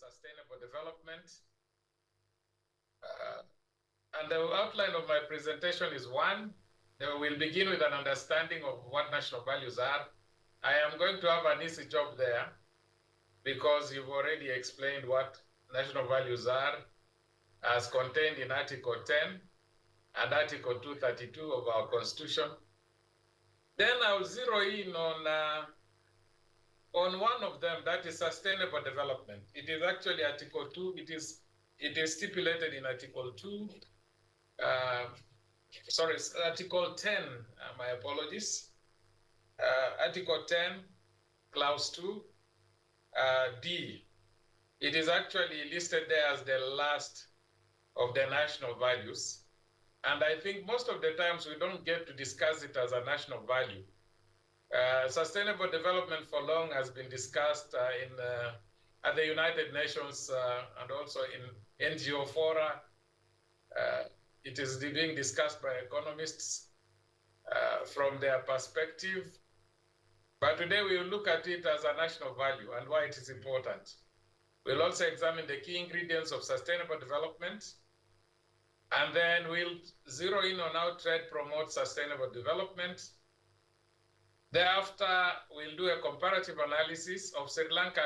sustainable development. And the outline of my presentation is one. We'll begin with an understanding of what national values are. I am going to have an easy job there because you've already explained what national values are as contained in Article 10 and Article 232 of our Constitution. Then I'll zero in on one of them, that is sustainable development. It is actually Article 2. It is stipulated in Article 2. Sorry, Article 10, my apologies. Article 10, Clause 2, D. It is actually listed there as the last of the national values. And I think most of the times we don't get to discuss it as a national value. Sustainable development for long has been discussed at the United Nations and also in NGO fora. It is being discussed by economists from their perspective. But today we will look at it as a national value and why it is important. We'll also examine the key ingredients of sustainable development. And then we'll zero in on how trade promotes sustainable development. Thereafter, we'll do a comparative analysis of Sri Lanka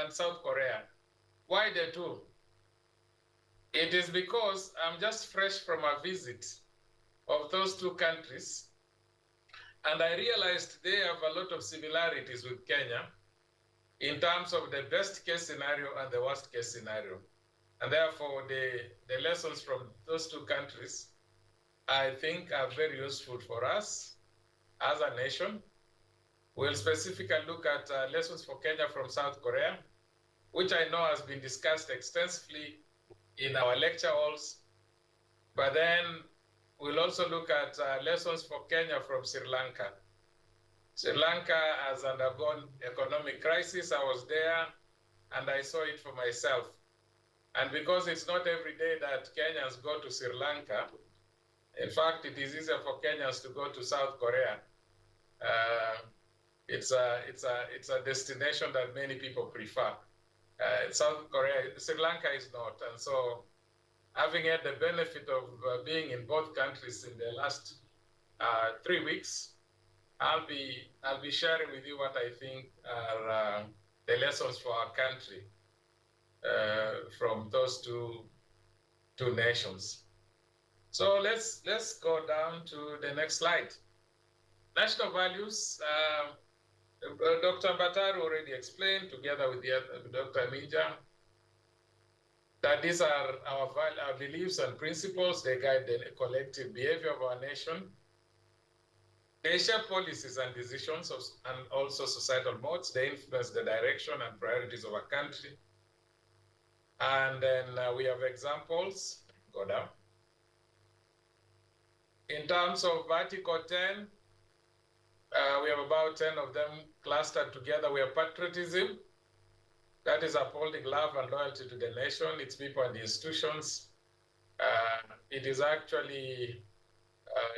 and South Korea. Why the two? It is because I'm just fresh from a visit of those two countries, and I realized they have a lot of similarities with Kenya in terms of the best case scenario and the worst case scenario. And therefore, the lessons from those two countries, I think, are very useful for us as a nation. We'll specifically look at lessons for Kenya from South Korea, which I know has been discussed extensively in our lecture halls. But then we'll also look at lessons for Kenya from Sri Lanka. Sri Lanka has undergone economic crisis. I was there and I saw it for myself. And because it's not every day that Kenyans go to Sri Lanka, in fact, it is easier for Kenyans to go to South Korea. It's a destination that many people prefer. South Korea, Sri Lanka is not. And so having had the benefit of being in both countries in the last 3 weeks, I'll be sharing with you what I think are the lessons for our country from those two nations. So let's go down to the next slide. National values, Dr. Batari already explained together with Dr. Minja that these are our beliefs and principles. They guide the collective behavior of our nation. They shape policies and decisions and also societal modes. They influence the direction and priorities of our country. And then we have examples. Go down. In terms of Article 10, we have about 10 of them clustered together. We have patriotism. That is upholding love and loyalty to the nation, its people and the institutions. It is actually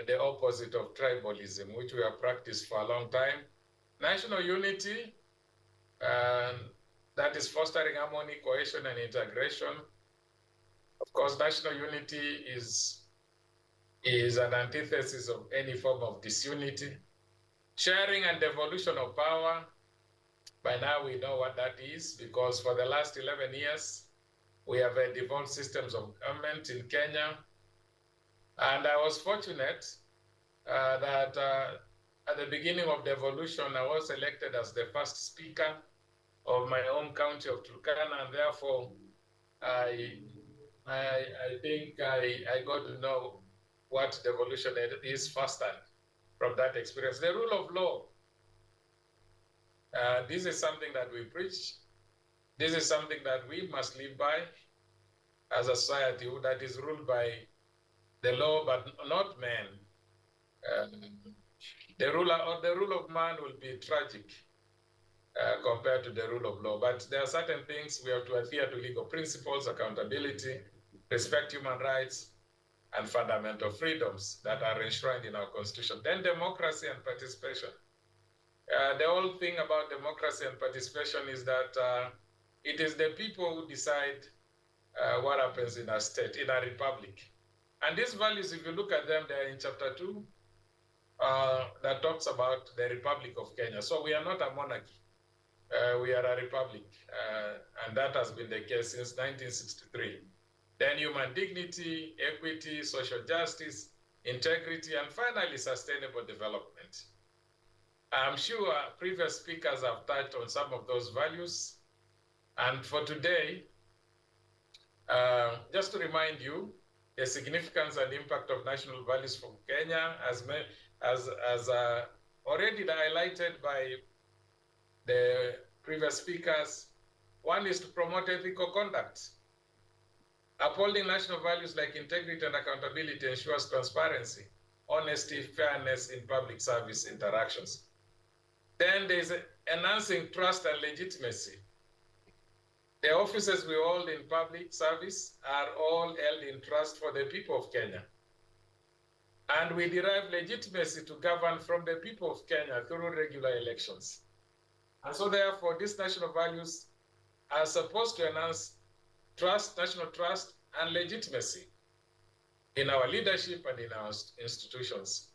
the opposite of tribalism, which we have practiced for a long time. National unity, that is fostering harmony, cohesion, and integration. Of course, national unity is an antithesis of any form of disunity. Sharing and devolution of power, by now we know what that is, because for the last 11 years, we have devolved systems of government in Kenya. And I was fortunate that at the beginning of devolution, I was elected as the first speaker of my home county of Turkana, and therefore I think I got to know what devolution is firsthand from that experience. The rule of law, this is something that we preach. This is something that we must live by as a society that is ruled by the law, but not man. The rule of man will be tragic compared to the rule of law. But there are certain things we have to adhere to: legal principles, accountability, respect human rights, and fundamental freedoms that are enshrined in our Constitution. Then democracy and participation. The whole thing about democracy and participation is that it is the people who decide what happens in a state, in a republic. And these values, if you look at them, they're in chapter 2, that talks about the Republic of Kenya. So we are not a monarchy. We are a republic, and that has been the case since 1963. Then human dignity, equity, social justice, integrity, and finally, sustainable development. I'm sure previous speakers have touched on some of those values. And for today, just to remind you, the significance and impact of national values for Kenya, as already highlighted by the previous speakers. One is to promote ethical conduct. Upholding national values like integrity and accountability ensures transparency, honesty, fairness in public service interactions. Then there's enhancing trust and legitimacy. The offices we hold in public service are all held in trust for the people of Kenya. And we derive legitimacy to govern from the people of Kenya through regular elections. And so therefore, these national values are supposed to enhance trust, national trust, and legitimacy in our leadership and in our institutions.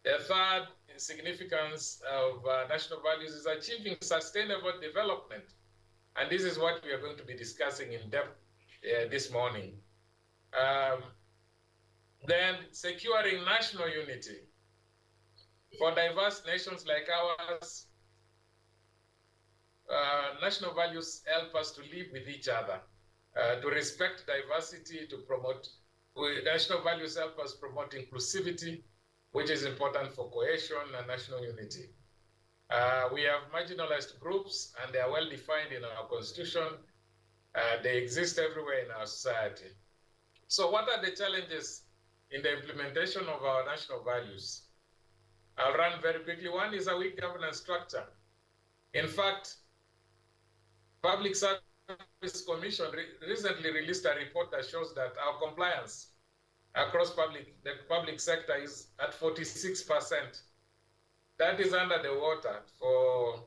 The third significance of national values is achieving sustainable development. And this is what we are going to be discussing in depth this morning. Then securing national unity. For diverse nations like ours, national values help us to live with each other, to respect diversity, to promote, national values help us promote inclusivity, which is important for cohesion and national unity. We have marginalized groups, and they are well defined in our constitution. They exist everywhere in our society. So what are the challenges in the implementation of our national values? I'll run very quickly. One is a weak governance structure. In fact, Public Service Commission recently released a report that shows that our compliance across the public sector is at 46%. That is under the water for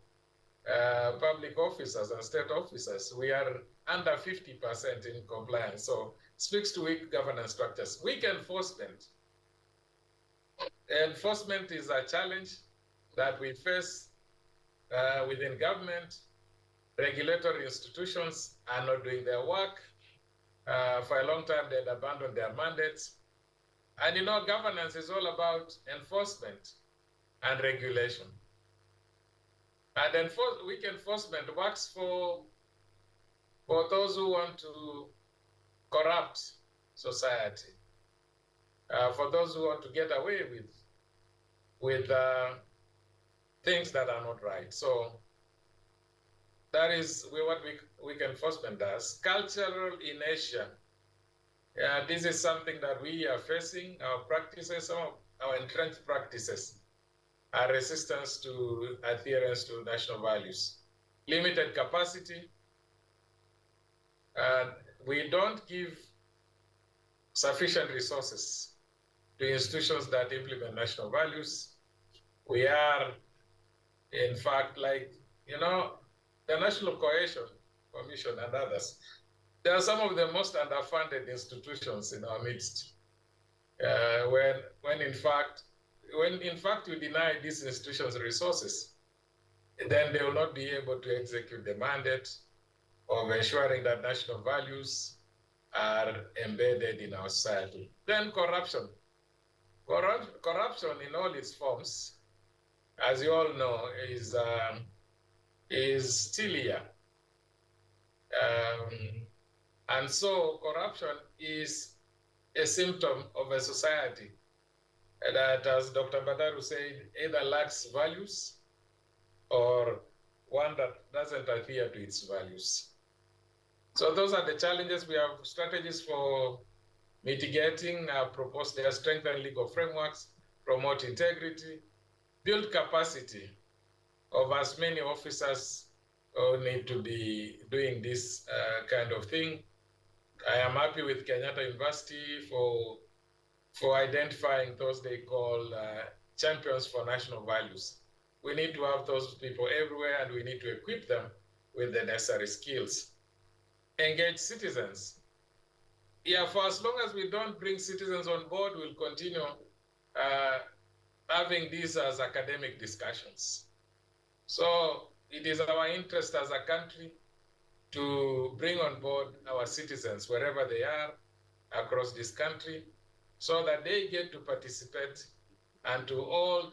public officers and state officers. We are under 50% in compliance. So speaks to weak governance structures. Weak enforcement. Enforcement is a challenge that we face within government. Regulatory institutions are not doing their work. For a long time, they'd abandoned their mandates. And you know, governance is all about enforcement and regulation. And weak enforcement works for those who want to corrupt society, for those who want to get away with things that are not right. So that is what weak enforcement does. Cultural inertia. This is something that we are facing. Our practices, some of our entrenched practices, are resistance to adherence to national values. Limited capacity. We don't give sufficient resources to institutions that implement national values. We are, in fact, like, you know, the National Cohesion Commission and others, they are some of the most underfunded institutions in our midst. When in fact we deny these institutions resources, then they will not be able to execute the mandate of ensuring that national values are embedded in our society. Then corruption. Corruption in all its forms, as you all know, is still here. And so corruption is a symptom of a society that, as Dr. Badaru said, either lacks values or one that doesn't adhere to its values. So those are the challenges. We have strategies for mitigating, proposed their strengthen legal frameworks, promote integrity, build capacity of as many officers who need to be doing this kind of thing. I am happy with Kenyatta University for identifying those they call champions for national values. We need to have those people everywhere, and we need to equip them with the necessary skills. engage citizens. Yeah, for as long as we don't bring citizens on board, we'll continue having these as academic discussions. So it is our interest as a country to bring on board our citizens wherever they are across this country so that they get to participate and to all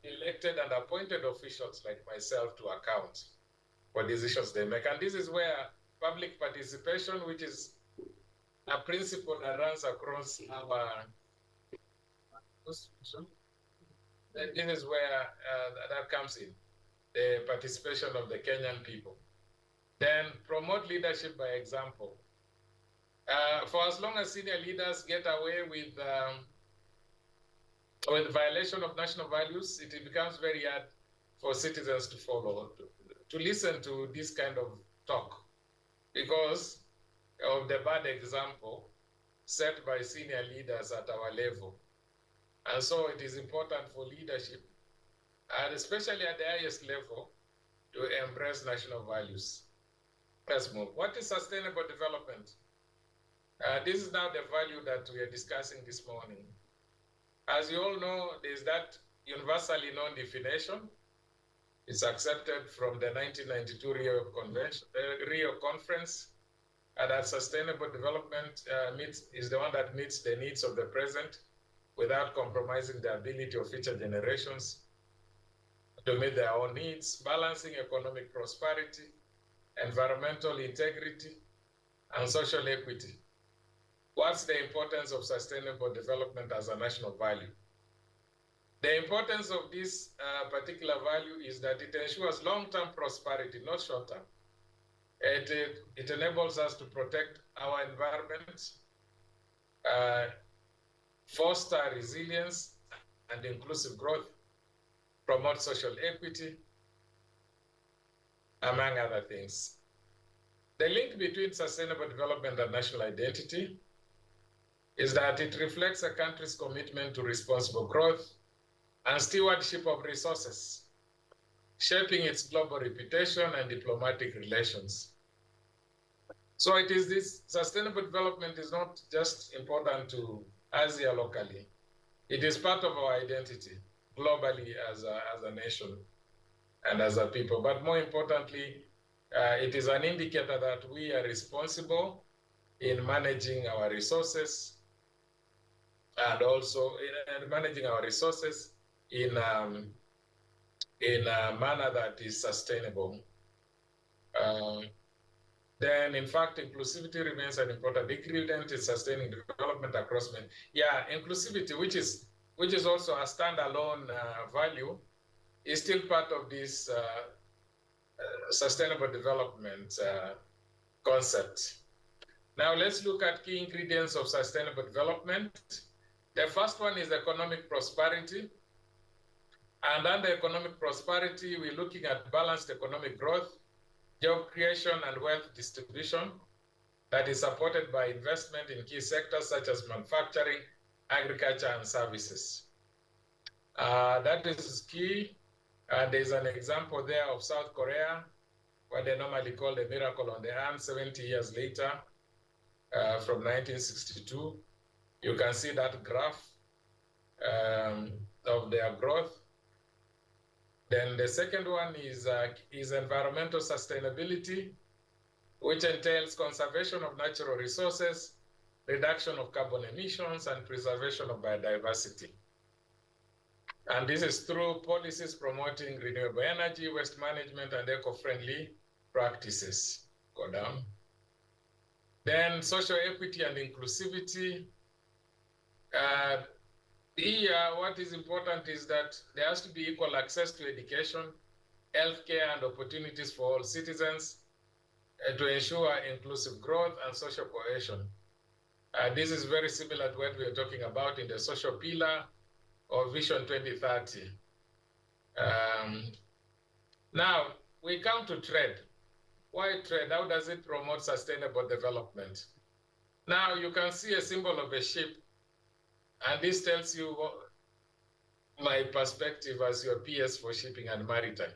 elected and appointed officials like myself to account for decisions they make. And this is where public participation, which is a principle that runs across our constitution, this is where that comes in, the participation of the Kenyan people. Then promote leadership by example. For as long as senior leaders get away with violation of national values, it becomes very hard for citizens to follow, to listen to this kind of talk because of the bad example set by senior leaders at our level. And so it is important for leadership, and especially at the highest level, to embrace national values. Let's move. What is sustainable development? This is now the value that we are discussing this morning. As you all know, there's that universally known definition. It's accepted from the 1992 Rio Conference, and that sustainable development is the one that meets the needs of the present without compromising the ability of future generations to meet their own needs, balancing economic prosperity, environmental integrity, and social equity. What's the importance of sustainable development as a national value? The importance of this particular value is that it ensures long-term prosperity, not short-term. It enables us to protect our environment, foster resilience and inclusive growth, promote social equity, among other things. The link between sustainable development and national identity is that it reflects a country's commitment to responsible growth and stewardship of resources, shaping its global reputation and diplomatic relations. So it is this sustainable development is not just important to Asia locally. It is part of our identity globally as a nation and as a people. But more importantly, it is an indicator that we are responsible in managing our resources and also in managing our resources in a manner that is sustainable. Then, in fact, inclusivity remains an important ingredient in sustaining development across many. Yeah, inclusivity, which is also a standalone value, is still part of this sustainable development concept. Now, let's look at key ingredients of sustainable development. The first one is economic prosperity. And under economic prosperity, we're looking at balanced economic growth, job creation, and wealth distribution that is supported by investment in key sectors such as manufacturing, agriculture, and services. That is key. There's an example there of South Korea, what they normally call the miracle on the hand, 70 years later, from 1962. You can see that graph of their growth. Then the second one is environmental sustainability, which entails conservation of natural resources, reduction of carbon emissions, and preservation of biodiversity. And this is through policies promoting renewable energy, waste management, and eco-friendly practices. Go down. Then social equity and inclusivity. Here, what is important is that there has to be equal access to education, healthcare, and opportunities for all citizens to ensure inclusive growth and social cohesion. This is very similar to what we are talking about in the social pillar of Vision 2030. Now, we come to trade. Why trade? How does it promote sustainable development? Now, you can see a symbol of a ship, and this tells you my perspective as your PS for shipping and maritime.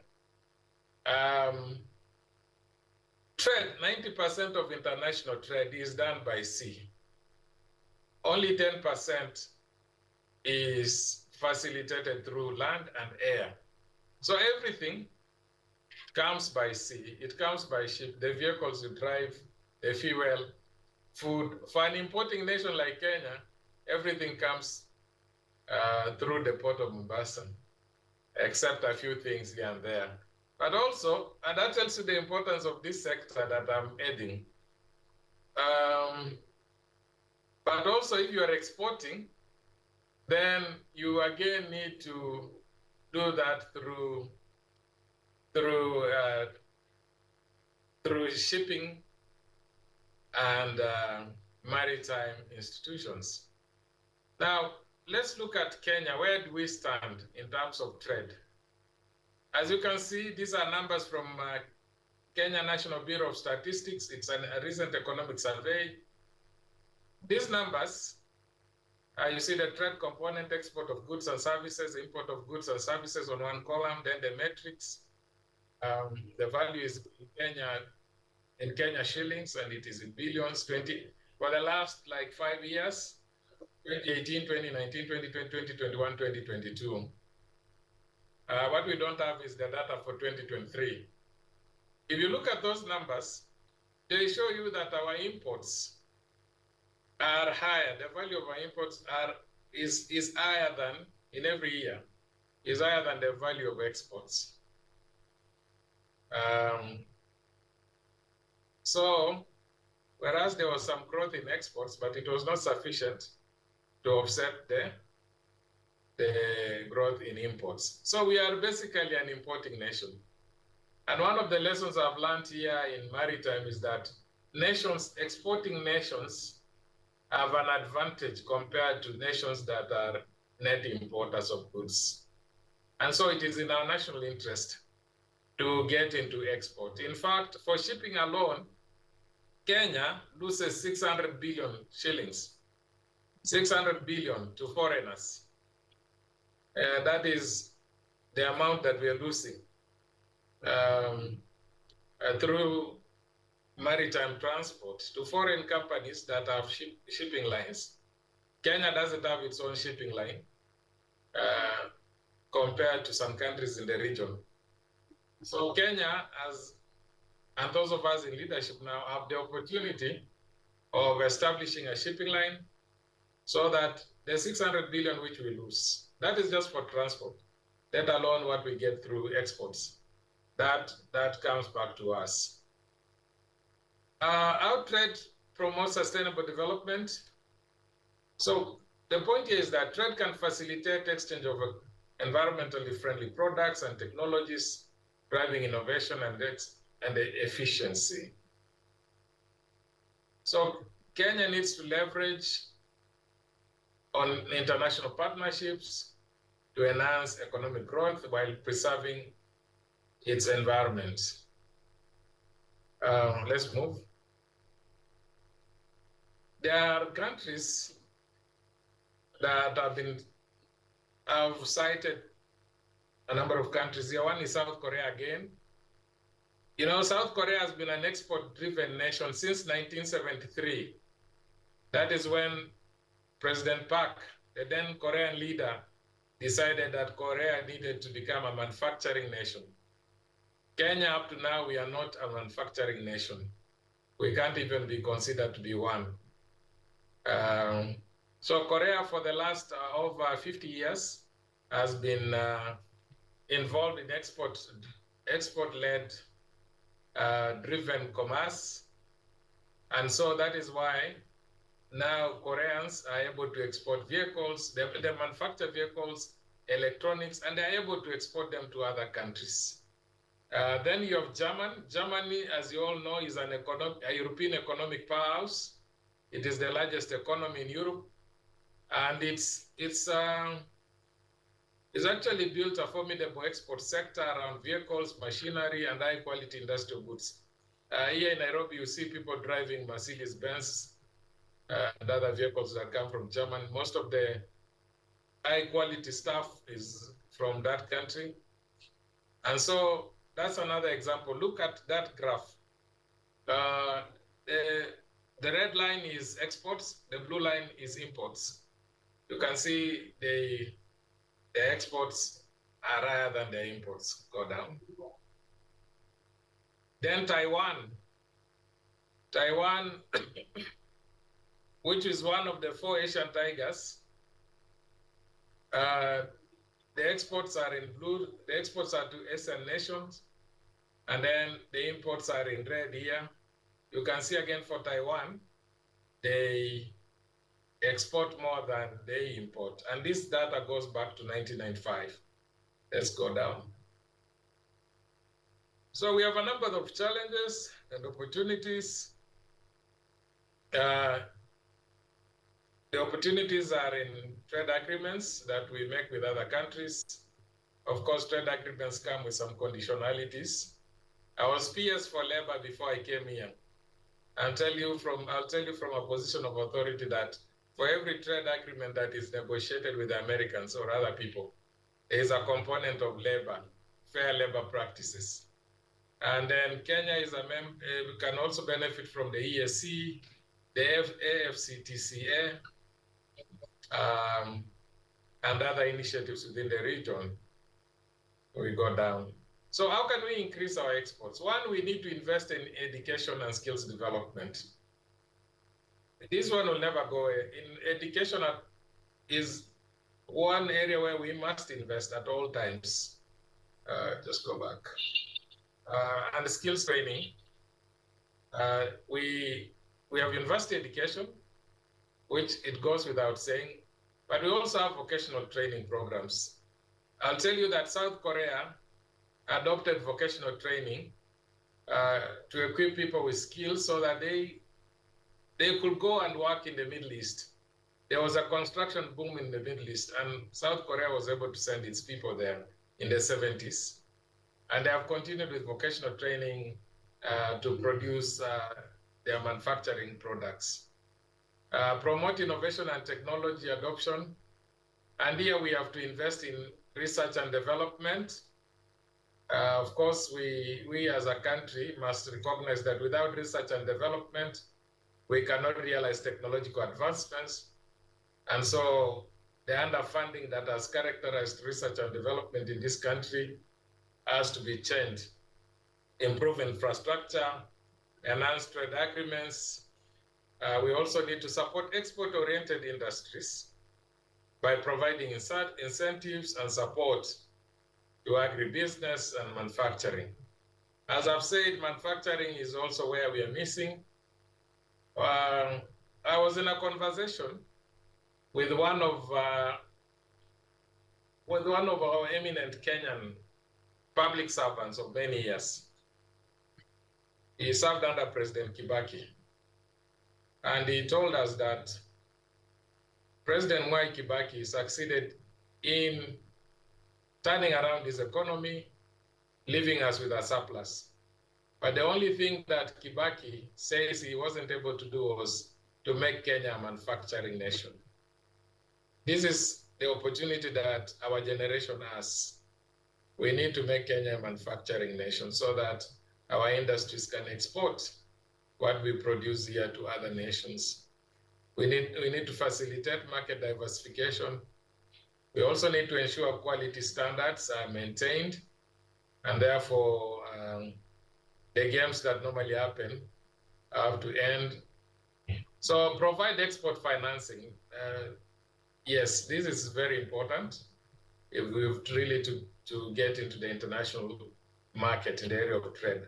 Trade, 90% of international trade is done by sea. Only 10% is facilitated through land and air. So everything comes by sea. It comes by ship. The vehicles you drive, the fuel, food. For an importing nation like Kenya, everything comes through the port of Mombasa, except a few things here and there. But also, and that tells you the importance of this sector that I'm heading. But also, if you are exporting, then you again need to do that through shipping and maritime institutions. Now, let's look at Kenya. Where do we stand in terms of trade? As you can see, these are numbers from Kenya National Bureau of Statistics. It's a recent economic survey. These numbers, you see the trade component, export of goods and services, import of goods and services on one column, then the metrics. The value is in Kenya shillings, and it is in billions, for the last like 5 years, 2018, 2019, 2020, 2021, 2022. What we don't have is the data for 2023. If you look at those numbers, they show you that our imports are higher. The value of our imports is higher than, in every year, is higher than the value of exports. So, whereas there was some growth in exports, but it was not sufficient to offset the growth in imports. So we are basically an importing nation. And one of the lessons I've learned here in maritime is that exporting nations have an advantage compared to nations that are net importers of goods. And so it is in our national interest to get into export. In fact, for shipping alone, Kenya loses 600 billion shillings, 600 billion to foreigners. That is the amount that we are losing through maritime transport to foreign companies that have shipping lines. Kenya doesn't have its own shipping line compared to some countries in the region. So Kenya, and those of us in leadership now, have the opportunity of establishing a shipping line so that the 600 billion which we lose, that is just for transport, let alone what we get through exports. That comes back to us. Our trade promotes sustainable development. So the point here is that trade can facilitate exchange of environmentally friendly products and technologies, driving innovation and efficiency. So Kenya needs to leverage on international partnerships to enhance economic growth while preserving its environment. Let's move. There are countries that I've cited a number of countries here. One is South Korea again. You know, South Korea has been an export-driven nation since 1973. That is when President Park, the then Korean leader, decided that Korea needed to become a manufacturing nation. Kenya, up to now, we are not a manufacturing nation. We can't even be considered to be one. So Korea, for the last over 50 years, has been involved in export-led driven commerce. And so that is why now Koreans are able to export vehicles, they manufacture vehicles, electronics, and they're able to export them to other countries. Then you have Germany. Germany, as you all know, is a European economic powerhouse. It is the largest economy in Europe. And it's actually built a formidable export sector around vehicles, machinery, and high-quality industrial goods. Here in Nairobi, you see people driving Mercedes-Benz and other vehicles that come from Germany. Most of the high-quality stuff is from that country. And so that's another example. Look at that graph. The red line is exports, the blue line is imports. You can see the exports are higher than the imports, go down. Then Taiwan, which is one of the 4 Asian tigers, the exports are in blue, the exports are to Asian nations, and then the imports are in red here. You can see again for Taiwan, they export more than they import. And this data goes back to 1995. Let's go down. So we have a number of challenges and opportunities. The opportunities are in trade agreements that we make with other countries. Of course, trade agreements come with some conditionalities. I was PS for labor before I came here. I'll tell you from a position of authority that for every trade agreement that is negotiated with the Americans or other people, there is a component of labor, fair labor practices. And then Kenya is can also benefit from the ESC, the AFCTCA, and other initiatives within the region. We go down. So how can we increase our exports? One, we need to invest in education and skills development. This one will never go away. In education is one area where we must invest at all times. Just go back. And skills training. We have university education, which it goes without saying, but we also have vocational training programs. I'll tell you that South Korea adopted vocational training to equip people with skills so that they could go and work in the Middle East. There was a construction boom in the Middle East, and South Korea was able to send its people there in the 70s. And they have continued with vocational training to produce their manufacturing products. Promote innovation and technology adoption. And here we have to invest in research and development. Of course, we as a country must recognize that without research and development, we cannot realize technological advancements. And so the underfunding that has characterized research and development in this country has to be changed. Improve infrastructure, enhance trade agreements. We also need to support export-oriented industries by providing incentives and support to agribusiness and manufacturing. As I've said, manufacturing is also where we are missing. I was in a conversation with one of our eminent Kenyan public servants of many years. He served under President Kibaki. And he told us that President Mwai Kibaki succeeded in turning around his economy, leaving us with a surplus. But the only thing that Kibaki says he wasn't able to do was to make Kenya a manufacturing nation. This is the opportunity that our generation has. We need to make Kenya a manufacturing nation so that our industries can export what we produce here to other nations. We need to facilitate market diversification. We also need to ensure quality standards are maintained, and therefore the games that normally happen have to end. So provide export financing. Yes, this is very important if we've really to get into the international market in the area of trade.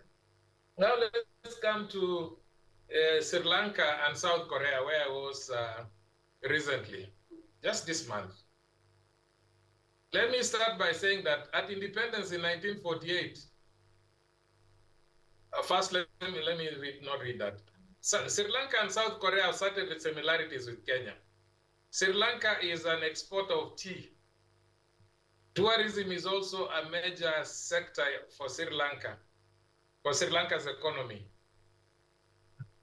Now let's come to Sri Lanka and South Korea, where I was recently, just this month. Let me start by saying that at independence in 1948, first let me not read that. Sri Lanka and South Korea have certain similarities with Kenya. Sri Lanka is an exporter of tea. Tourism is also a major sector for Sri Lanka, for Sri Lanka's economy.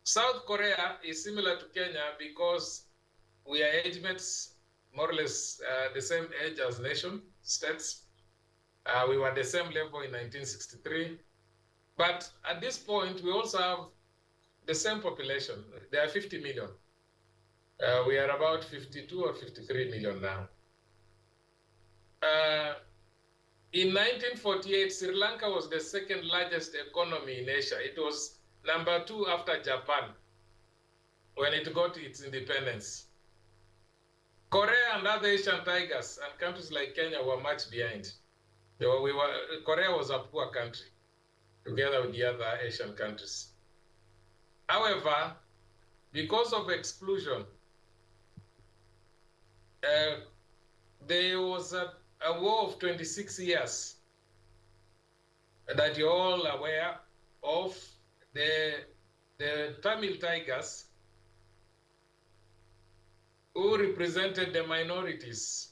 South Korea is similar to Kenya because we are age mates, more or less the same age as nation states. We were the same level in 1963. But at this point, we also have the same population. They are 50 million. We are about 52 or 53 million now. In 1948, Sri Lanka was the second largest economy in Asia. It was number 2 after Japan when it got its independence. Korea and other Asian tigers and countries like Kenya were much behind. Korea was a poor country together with the other Asian countries. However, because of exclusion, there was a war of 26 years that you're all aware of. The Tamil tigers who represented the minorities,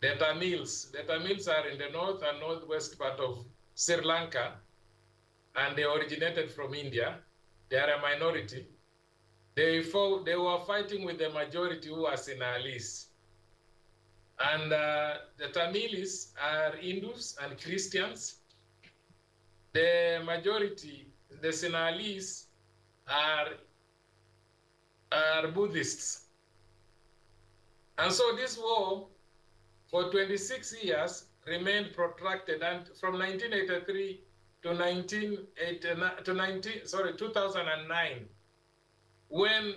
the Tamils. The Tamils are in the north and northwest part of Sri Lanka, and they originated from India. They are a minority. They were fighting with the majority who are Sinhalese. And the Tamilis are Hindus and Christians. The majority, the Sinhalese, are Buddhists. And so this war for 26 years remained protracted, and from 1983 to 2009, when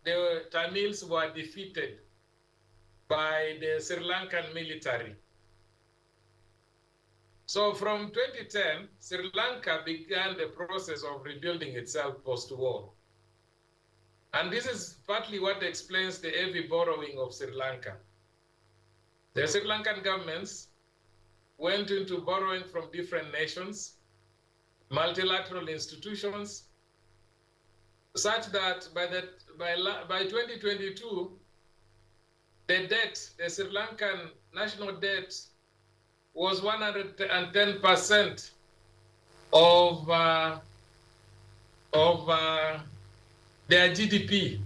the Tamils were defeated by the Sri Lankan military. So from 2010, Sri Lanka began the process of rebuilding itself post-war. And this is partly what explains the heavy borrowing of Sri Lanka. The Sri Lankan governments went into borrowing from different nations, multilateral institutions, such that by 2022, the Sri Lankan national debt was 110% of their GDP.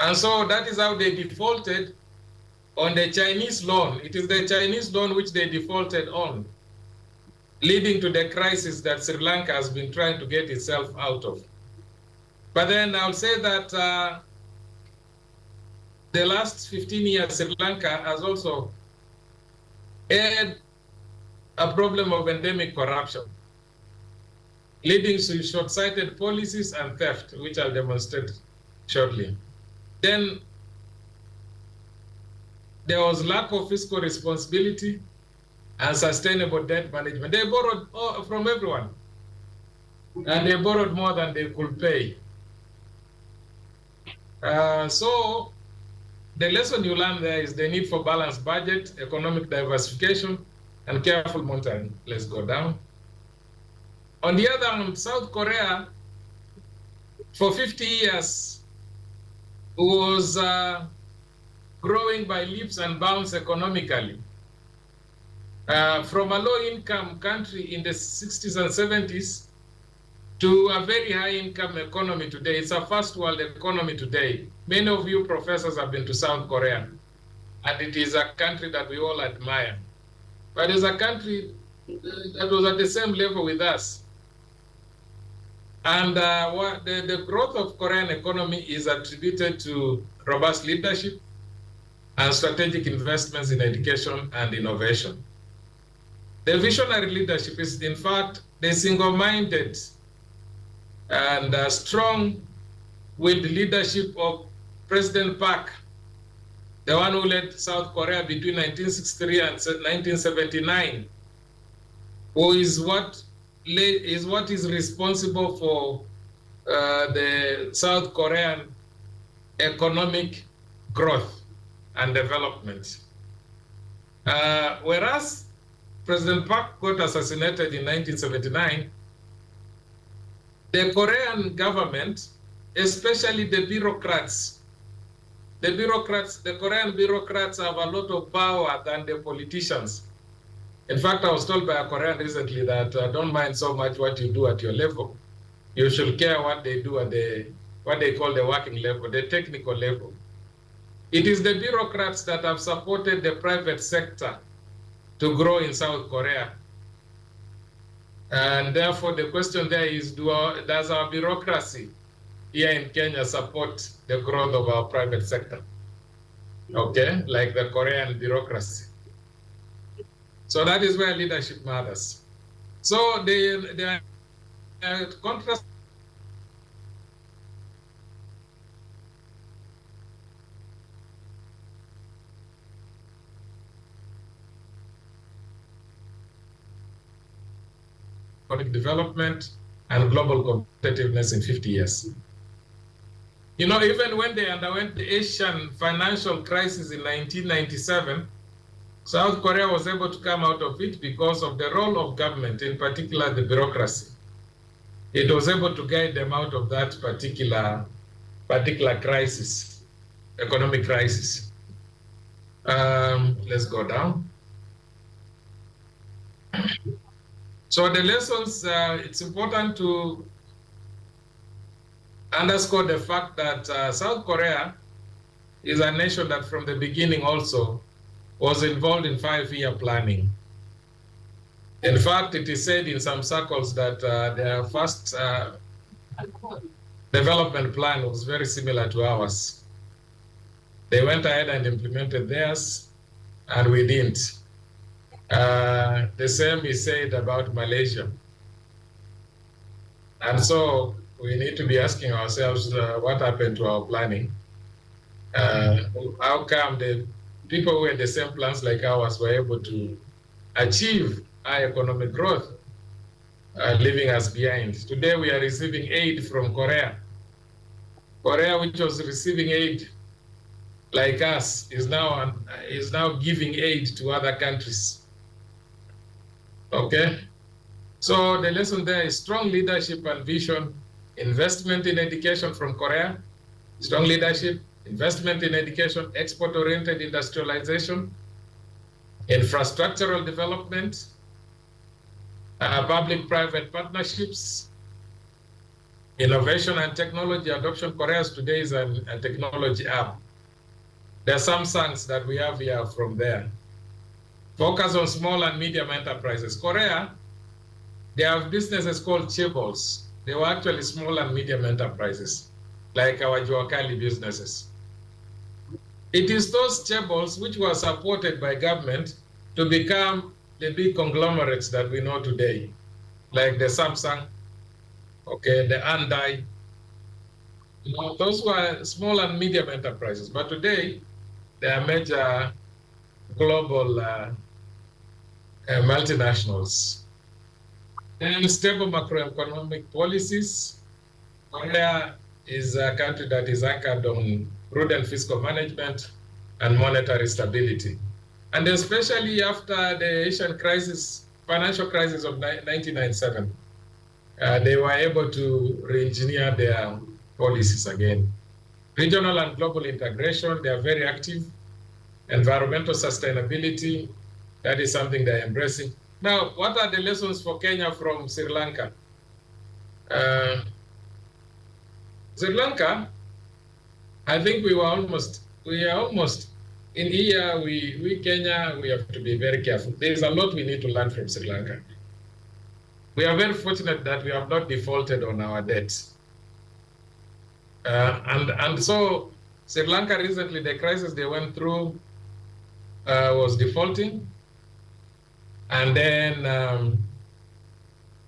And so that is how they defaulted on the Chinese loan. It is the Chinese loan which they defaulted on, leading to the crisis that Sri Lanka has been trying to get itself out of. But then I'll say that the last 15 years, Sri Lanka has also had a problem of endemic corruption, leading to short-sighted policies and theft, which I'll demonstrate shortly. Then there was lack of fiscal responsibility and sustainable debt management. They borrowed from everyone, and they borrowed more than they could pay. So the lesson you learn there is the need for balanced budget, economic diversification, and careful monitoring. Let's go down. On the other hand, South Korea, for 50 years, was growing by leaps and bounds economically. From a low-income country in the 60s and 70s to a very high-income economy today. It's a first-world economy today. Many of you professors have been to South Korea, and it is a country that we all admire. But it's a country that was at the same level with us. And the growth of Korean economy is attributed to robust leadership and strategic investments in education and innovation. The visionary leadership is, in fact, the single-minded and strong-willed leadership of President Park, the one who led South Korea between 1963 and 1979, who is what is responsible for the South Korean economic growth and development. Whereas President Park got assassinated in 1979, the Korean government, especially the Korean bureaucrats have a lot of power than the politicians. In fact, I was told by a Korean recently that don't mind so much what you do at your level. You should care what they do at what they call the working level, the technical level. It is the bureaucrats that have supported the private sector to grow in South Korea. And therefore, the question there is, does our bureaucracy here in Kenya support the growth of our private sector? Okay, like the Korean bureaucracy. So that is where leadership matters. So the contrast economic development and global competitiveness in 50 years. You know, even when they underwent the Asian financial crisis in 1997, South Korea was able to come out of it because of the role of government, in particular the bureaucracy. It was able to guide them out of that particular crisis, economic crisis. Let's go down. So the lessons, it's important to underscore the fact that South Korea is a nation that from the beginning also was involved in 5-year planning. In fact, it is said in some circles that their first development plan was very similar to ours. They went ahead and implemented theirs, and we didn't. The same is said about Malaysia. And so we need to be asking ourselves what happened to our planning. How come the people who had the same plans like ours were able to achieve high economic growth, leaving us behind? Today we are receiving aid from Korea. Korea, which was receiving aid like us, is now giving aid to other countries. Okay? So the lesson there is strong leadership and vision, investment in education from Korea, strong leadership, investment in education, export-oriented industrialization, infrastructural development, public-private partnerships, innovation and technology adoption. Korea today is a technology hub. There are some songs that we have here from there. Focus on small and medium enterprises. Korea, they have businesses called chaebols. They were actually small and medium enterprises, like our Juakali businesses. It is those chaebols which were supported by government to become the big conglomerates that we know today, like the Samsung, okay, the Andai. You know, those were small and medium enterprises, but today they are major global multinationals. And stable macroeconomic policies. Korea is a country that is anchored on prudent fiscal management and monetary stability. And especially after the Asian crisis, financial crisis of 1997, they were able to re-engineer their policies again. Regional and global integration, they are very active. Environmental sustainability, that is something they're embracing. Now, what are the lessons for Kenya from Sri Lanka? Sri Lanka, I think we are almost in here, we Kenya, we have to be very careful. There's a lot we need to learn from Sri Lanka. We are very fortunate that we have not defaulted on our debts. And so Sri Lanka recently, the crisis they went through was defaulting. And then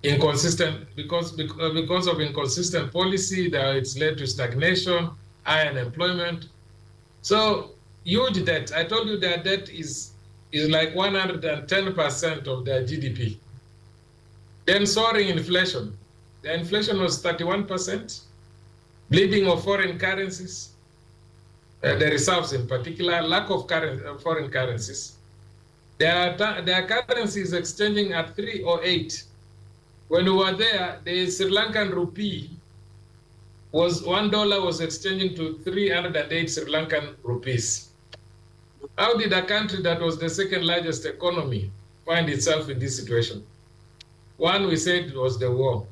inconsistent, because of inconsistent policy, that it's led to stagnation, high unemployment. So huge debt. I told you their debt is like 110% of their GDP. Then soaring inflation. The inflation was 31%. Bleeding of foreign currencies, the reserves in particular, lack of foreign currencies. Their currency is exchanging at 308. When we were there, the Sri Lankan rupee was $1 was exchanging to 308 Sri Lankan rupees. How did a country that was the second largest economy find itself in this situation? One, we said, was the war.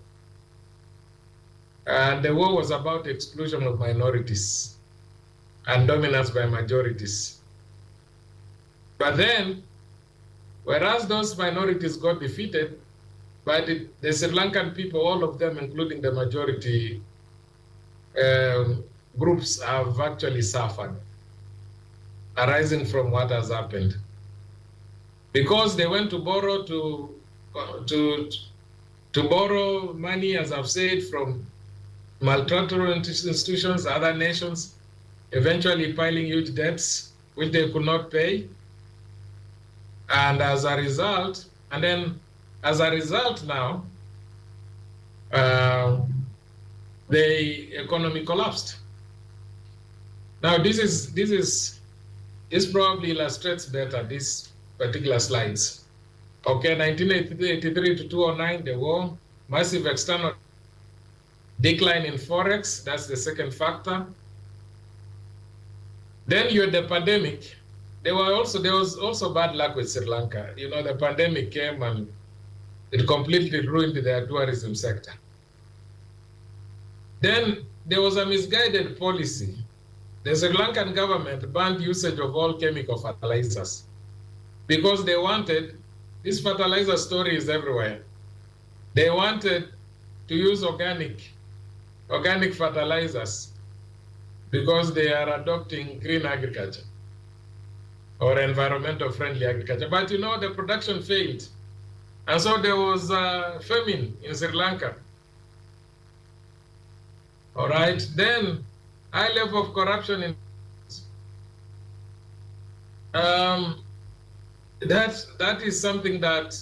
And the war was about exclusion of minorities and dominance by majorities. But then, whereas those minorities got defeated, But the Sri Lankan people, all of them, including the majority groups, have actually suffered, arising from what has happened. Because they went to borrow to borrow money, as I've said, from multilateral institutions, other nations, eventually piling huge debts, which they could not pay. And as a result, now, the economy collapsed. Now, this probably illustrates better these particular slides. Okay, 1983 to 2009, the war, massive external decline in forex, that's the second factor. Then you had the pandemic. There was also bad luck with Sri Lanka. You know, the pandemic came and it completely ruined their tourism sector. Then there was a misguided policy. The Sri Lankan government banned usage of all chemical fertilizers because they wanted, this fertilizer story is everywhere. They wanted to use organic fertilizers because they are adopting green agriculture or environmental friendly agriculture. But you know, the production failed. And so there was a famine in Sri Lanka. All right, then high level of corruption in that is something that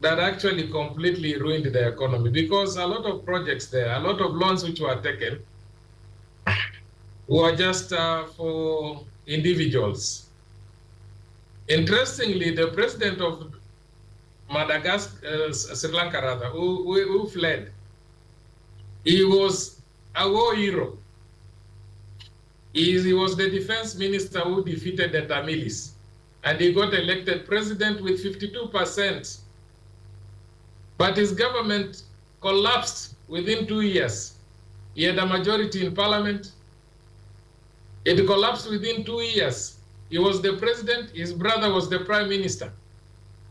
actually completely ruined the economy, because a lot of projects there, a lot of loans which were taken were just for individuals. Interestingly, the president of Madagascar, Sri Lanka rather, who fled, he was a war hero. He was the defense minister who defeated the Tamilis, and he got elected president with 52%. But his government collapsed within 2 years. He had a majority in parliament. It collapsed within 2 years. He was the president, his brother was the prime minister.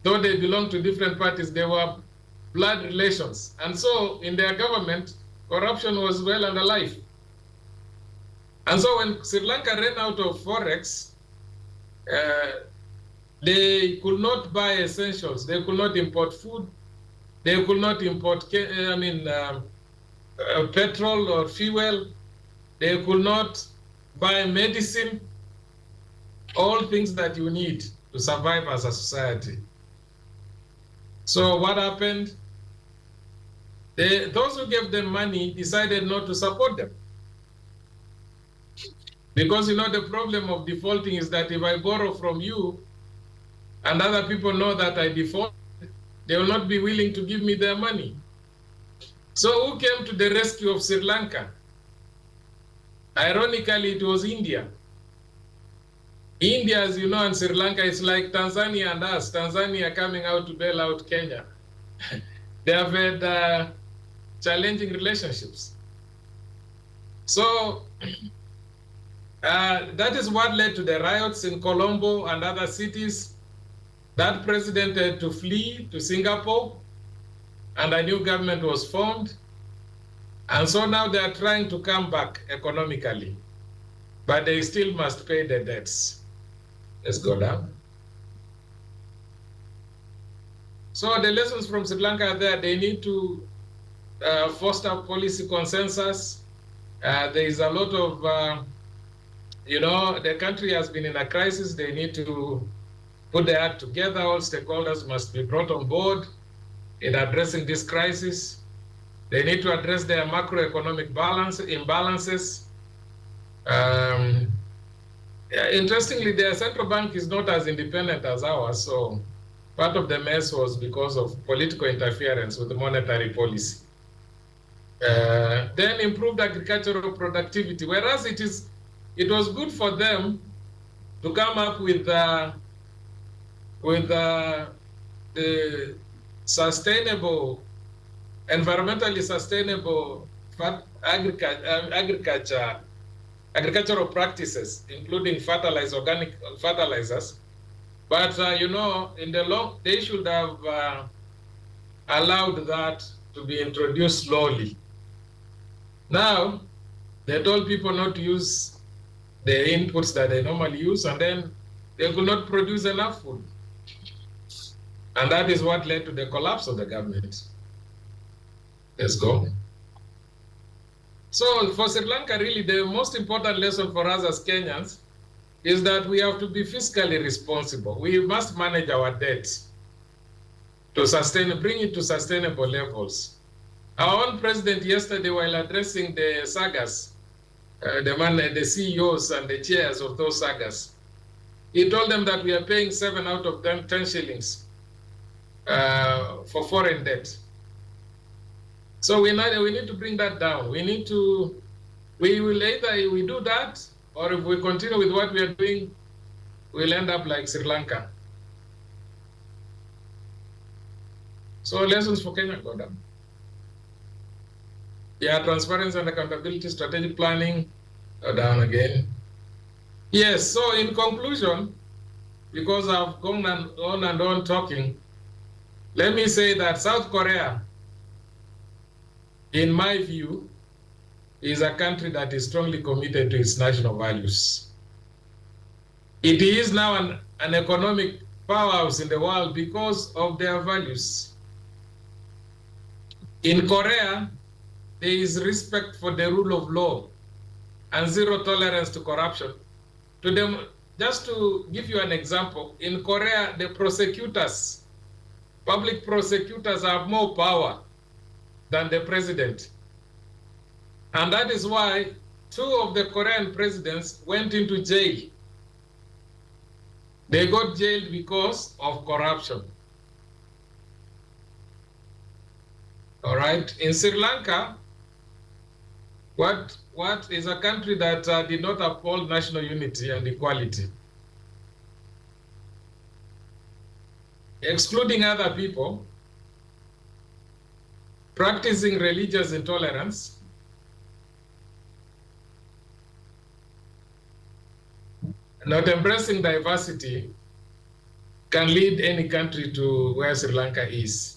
Though they belonged to different parties, they were blood relations. And so in their government, corruption was well and alive. And so when Sri Lanka ran out of forex, they could not buy essentials. They could not import food. They could not import, petrol or fuel. They could not buy medicine, all things that you need to survive as a society. So what happened? Those who gave them money decided not to support them. Because, you know, the problem of defaulting is that if I borrow from you and other people know that I default, they will not be willing to give me their money. So who came to the rescue of Sri Lanka? Ironically, it was India. India, as you know, and Sri Lanka is like Tanzania and us. Tanzania coming out to bail out Kenya. They have had challenging relationships. So that is what led to the riots in Colombo and other cities. That president had to flee to Singapore, and a new government was formed. And so now they are trying to come back economically, but they still must pay the debts. Let's go down. So the lessons from Sri Lanka are there. They need to foster policy consensus. There is a lot of, the country has been in a crisis. They need to put their act together. All stakeholders must be brought on board in addressing this crisis. They need to address their macroeconomic imbalances. Interestingly, their central bank is not as independent as ours, so part of the mess was because of political interference with the monetary policy. Then improved agricultural productivity, whereas it was good for them to come up with the sustainable, environmentally sustainable agricultural practices, including organic fertilizers. But in the long, they should have allowed that to be introduced slowly. Now, they told people not to use the inputs that they normally use, and then they could not produce enough food. And that is what led to the collapse of the government. Let's go. So for Sri Lanka, really, the most important lesson for us as Kenyans is that we have to be fiscally responsible. We must manage our debt to bring it to sustainable levels. Our own president yesterday, while addressing the sagas, the CEOs and the chairs of those sagas, he told them that we are paying 7 out of 10 shillings for foreign debt. So we need to bring that down. We will either we do that, or if we continue with what we are doing, we'll end up like Sri Lanka. So lessons for Kenya go down. Yeah, transparency and accountability, strategic planning, go down again. Yes, so in conclusion, because I've gone on and on talking, let me say that South Korea, in my view, is a country that is strongly committed to its national values. It is now an economic powerhouse in the world because of their values. In Korea, there is respect for the rule of law and zero tolerance to corruption. To them, just to give you an example, in Korea, the prosecutors, public prosecutors have more power than the president. And that is why 2 of the Korean presidents went into jail. They got jailed because of corruption. All right, in Sri Lanka, what is a country that did not uphold national unity and equality, excluding other people, practicing religious intolerance, not embracing diversity, can lead any country to where Sri Lanka is.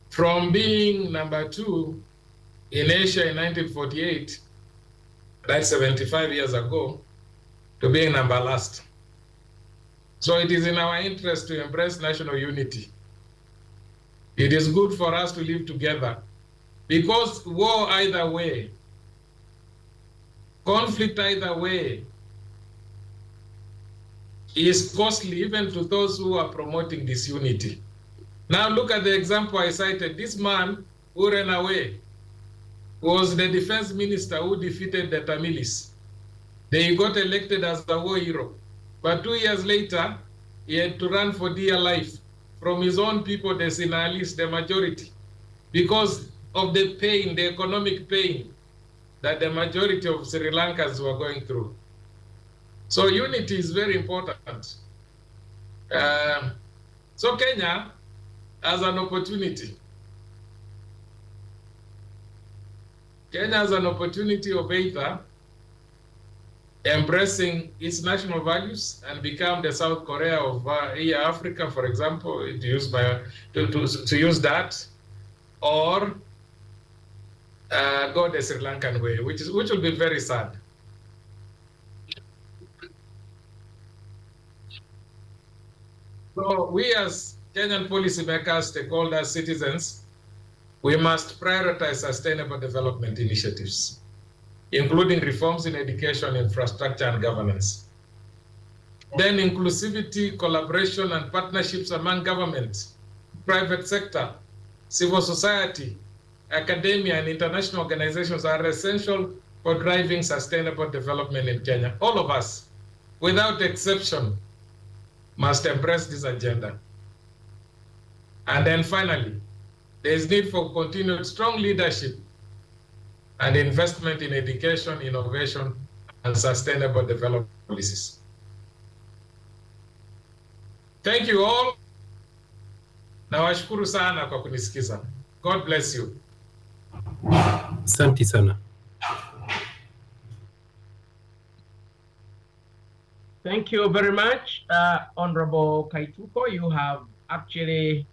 From being number 2 in Asia in 1948, that's 75 years ago, to being number last. So it is in our interest to embrace national unity. It is good for us to live together, because war either way, conflict either way, is costly even to those who are promoting disunity. Now look at the example I cited. This man who ran away was the defense minister who defeated the Tamilis. They got elected as a war hero. But 2 years later, he had to run for dear life from his own people, the Sinalis, the majority, because of the pain, the economic pain that the majority of Sri Lankans were going through. So unity is very important. So Kenya has an opportunity. Kenya has an opportunity of either embracing its national values and become the South Korea of Africa, for example, to use that, or go the Sri Lankan way, which will be very sad. So we as Kenyan policymakers, stakeholders, citizens, we must prioritize sustainable development initiatives, including reforms in education, infrastructure, and governance. Then inclusivity, collaboration, and partnerships among government, private sector, civil society, academia, and international organizations are essential for driving sustainable development in Kenya. All of us, without exception, must embrace this agenda. And then finally, there is need for continued strong leadership and investment in education, innovation, and sustainable development policies. Thank you all. Nawashukuru sana kwa kunisikiza. God bless you. Asante sana. Thank you very much, Honorable Kaituko. You have actually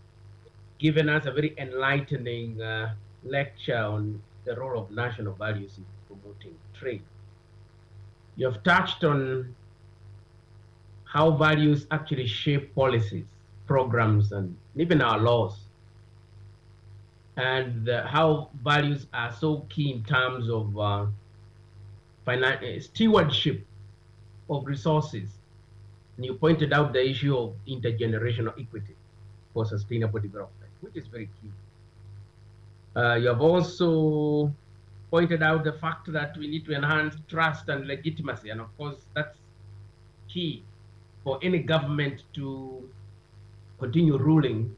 given us a very enlightening lecture on the role of national values in promoting trade. You have touched on how values actually shape policies, programs, and even our laws, and how values are so key in terms of stewardship of resources. And you pointed out the issue of intergenerational equity for sustainable development, which is very key. You have also pointed out the fact that we need to enhance trust and legitimacy. And of course, that's key for any government to continue ruling.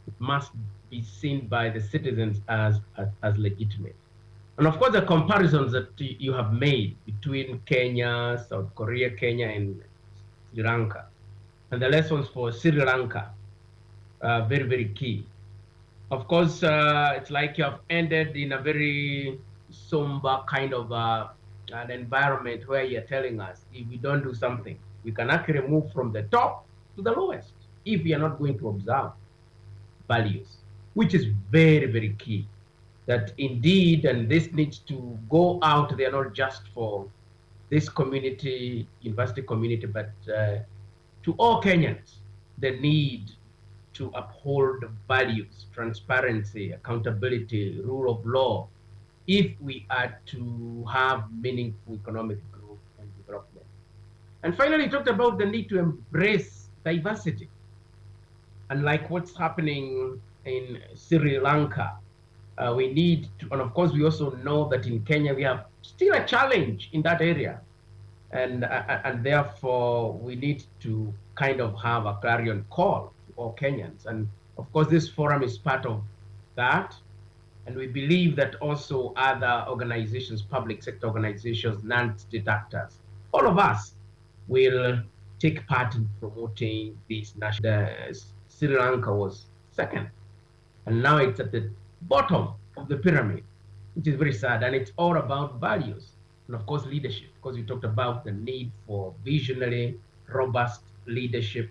It must be seen by the citizens as legitimate. And of course, the comparisons that you have made between Kenya, South Korea, Kenya, and Sri Lanka, and the lessons for Sri Lanka are very, very key. Of course, it's like you have ended in a very somber kind of an environment where you're telling us if we don't do something, we can actually move from the top to the lowest if we are not going to observe values, which is very, very key. That indeed, and this needs to go out there not just for this community, university community, but to all Kenyans, the need to uphold values, transparency, accountability, rule of law, if we are to have meaningful economic growth and development. And finally, he talked about the need to embrace diversity. And like what's happening in Sri Lanka, we need to, and of course, we also know that in Kenya, we have still a challenge in that area. And therefore, we need to kind of have a clarion call to all Kenyans. And of course, this forum is part of that. And we believe that also other organizations, public sector organizations, non-state actors, all of us will take part in promoting this national. Sri Lanka was second, and now it's at the bottom of the pyramid, which is very sad. And it's all about values and, of course, leadership, because we talked about the need for visionary, robust leadership.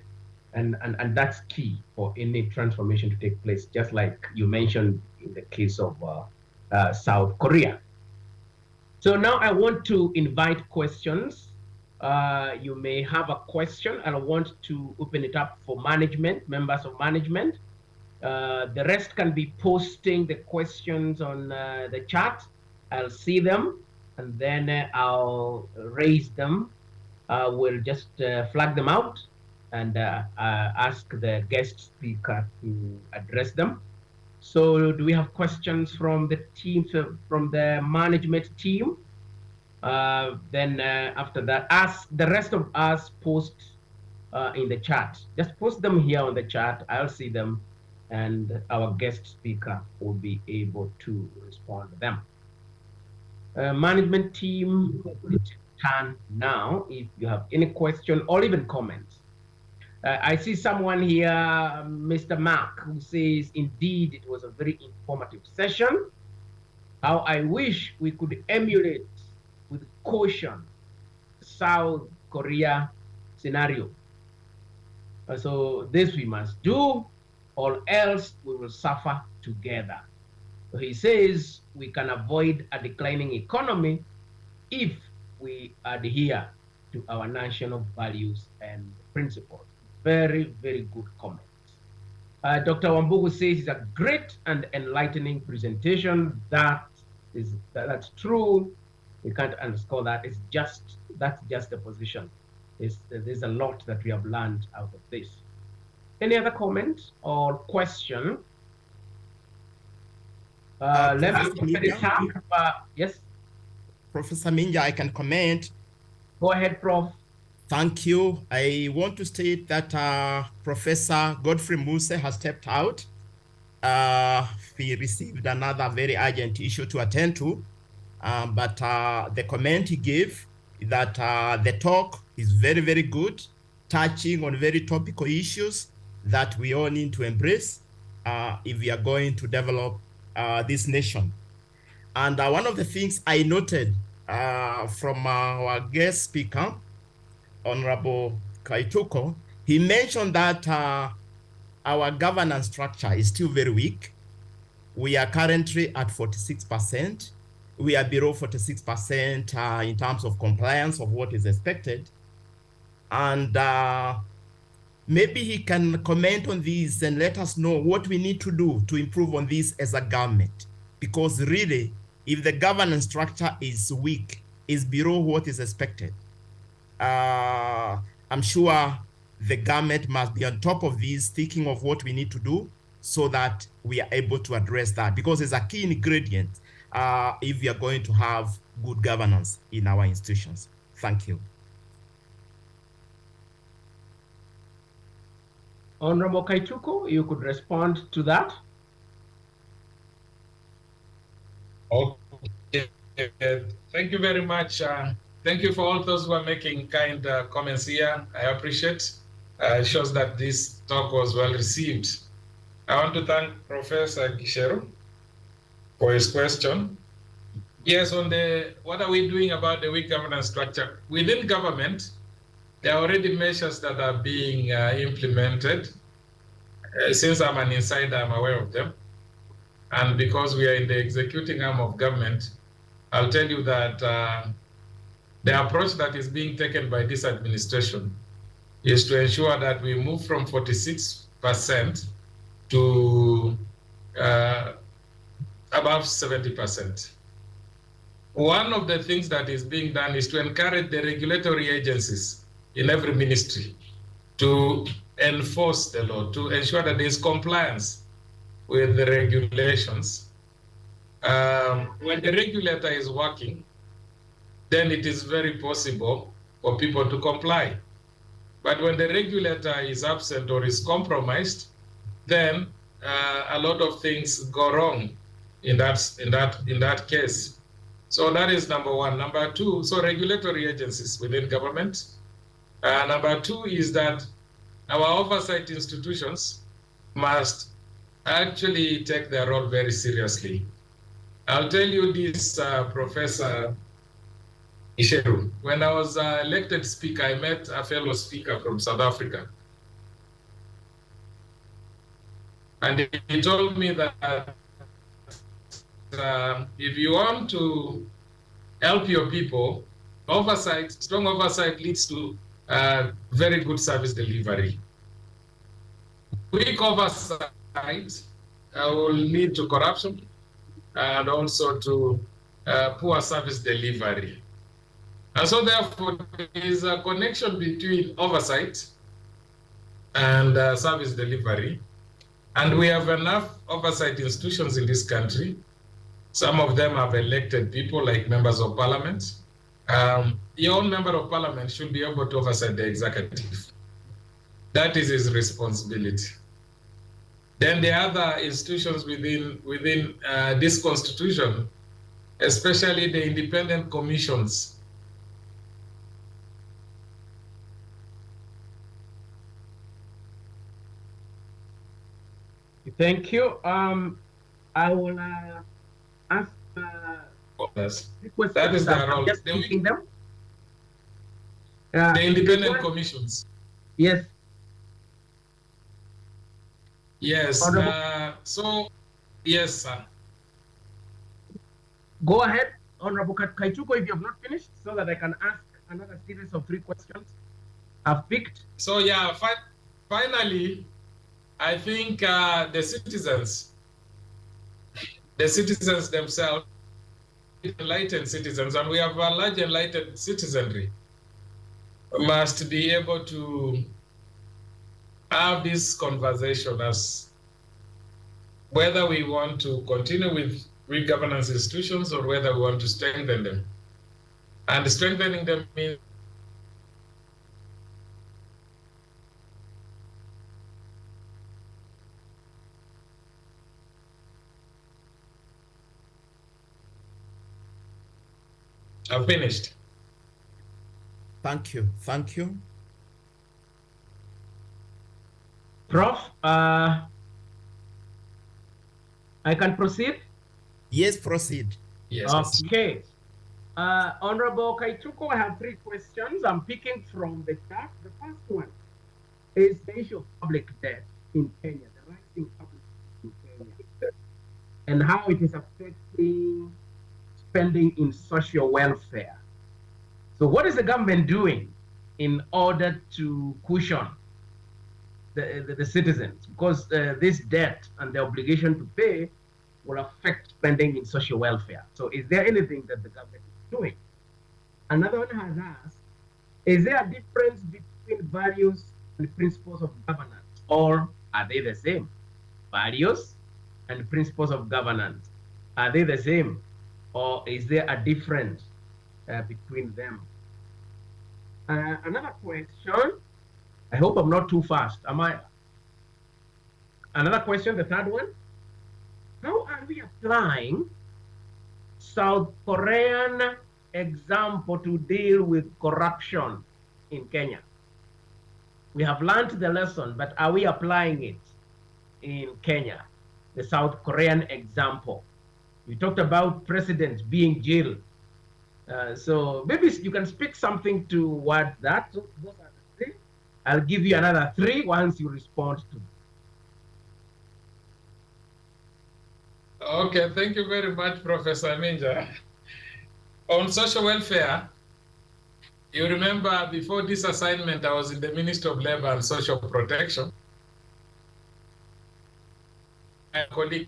And that's key for any transformation to take place, just like you mentioned in the case of South Korea. So now I want to invite questions. You may have a question. I want to open it up for management, members of management. The rest can be posting the questions on the chat. I'll see them, and then I'll raise them. We'll just flag them out and ask the guest speaker to address them. So do we have questions from the team, from the management team? Then after that, ask the rest of us post in the chat. Just post them here on the chat. I'll see them, and our guest speaker will be able to respond to them. Management team, it's turn now. If you have any question or even comments. I see someone here, Mr. Mark, who says, indeed, it was a very informative session. How I wish we could emulate with caution South Korea scenario. So this we must do, or else we will suffer together. So he says we can avoid a declining economy if we adhere to our national values and principles. Very, very good comment. Dr. Wambugu says it's a great and enlightening presentation. That's true. We can't underscore that. That's just the position. There's a lot that we have learned out of this. Any other comment or question? Let me open it up. Yes. Professor Minja, I can comment. Go ahead, Prof. Thank you. I want to state that Professor Godfrey Muse has stepped out. He received another very urgent issue to attend to, but the comment he gave that the talk is very, very good, touching on very topical issues that we all need to embrace if we are going to develop this nation. And one of the things I noted from our guest speaker, Honorable Kaituko, he mentioned that our governance structure is still very weak. We are currently at 46%. We are below 46% in terms of compliance of what is expected. And maybe he can comment on this and let us know what we need to do to improve on this as a government. Because really, if the governance structure is weak, is below what is expected, I'm sure the government must be on top of this, thinking of what we need to do so that we are able to address that, because it's a key ingredient if we are going to have good governance in our institutions. Thank you. Honorable Kaituko, you could respond to that. Okay, thank you very much. Thank you for all those who are making kind comments here. I appreciate. It shows that this talk was well received. I want to thank Professor Gisheru for his question. Yes, on the what are we doing about the weak governance structure? Within government, there are already measures that are being implemented. Since I'm an insider, I'm aware of them. And because we are in the executing arm of government, I'll tell you that the approach that is being taken by this administration is to ensure that we move from 46% to above 70%. One of the things that is being done is to encourage the regulatory agencies in every ministry to enforce the law, to ensure that there is compliance with the regulations. When the regulator is working, then it is very possible for people to comply. But when the regulator is absent or is compromised, then a lot of things go wrong in that case. So that is number one. Number two, so regulatory agencies within government. Number two is that our oversight institutions must actually take their role very seriously. I'll tell you this, Professor Isheru. When I was elected speaker, I met a fellow speaker from South Africa. And he told me that if you want to help your people, oversight, strong oversight leads to very good service delivery. Weak oversight will lead to corruption and also to poor service delivery. And so therefore, there is a connection between oversight and service delivery. And we have enough oversight institutions in this country. Some of them have elected people like members of parliament. Your own member of parliament should be able to oversight the executive. That is his responsibility. Then the other institutions within this constitution, especially the independent commissions. Thank you. I will ask that is the role. Just picking them. The independent commissions. Yes. Yes. So, yes, sir. Go ahead, Honorable Kaituko, if you have not finished, so that I can ask another series of 3 questions I've picked. So, yeah, finally, I think the citizens themselves, enlightened citizens, and we have a large enlightened citizenry, must be able to have this conversation as whether we want to continue with weak governance institutions or whether we want to strengthen them. And strengthening them means I've finished. Thank you. Thank you. Prof, I can proceed? Yes, proceed. Yes. Okay. Honorable Kaituko, I have 3 questions. I'm picking from the chat. The first one is the issue of public debt. in Kenya, the rising public in Kenya, and how it is affecting spending in social welfare. So what is the government doing in order to cushion the citizens? Because this debt and the obligation to pay will affect spending in social welfare. So is there anything that the government is doing? Another one has asked, is there a difference between values and principles of governance, or are they the same? Values and principles of governance, are they the same, or is there a difference between them? Another question, I hope I'm not too fast. Am I? Another question, the third one. How are we applying South Korean example to deal with corruption in Kenya? We have learned the lesson, but are we applying it in Kenya? The South Korean example. We talked about presidents being jailed. So maybe you can speak something toward that. So those are the three. I'll give you another three once you respond to. Okay, thank you very much, Professor Minja. On social welfare, you remember before this assignment, I was in the Ministry of Labor and Social Protection. My colleague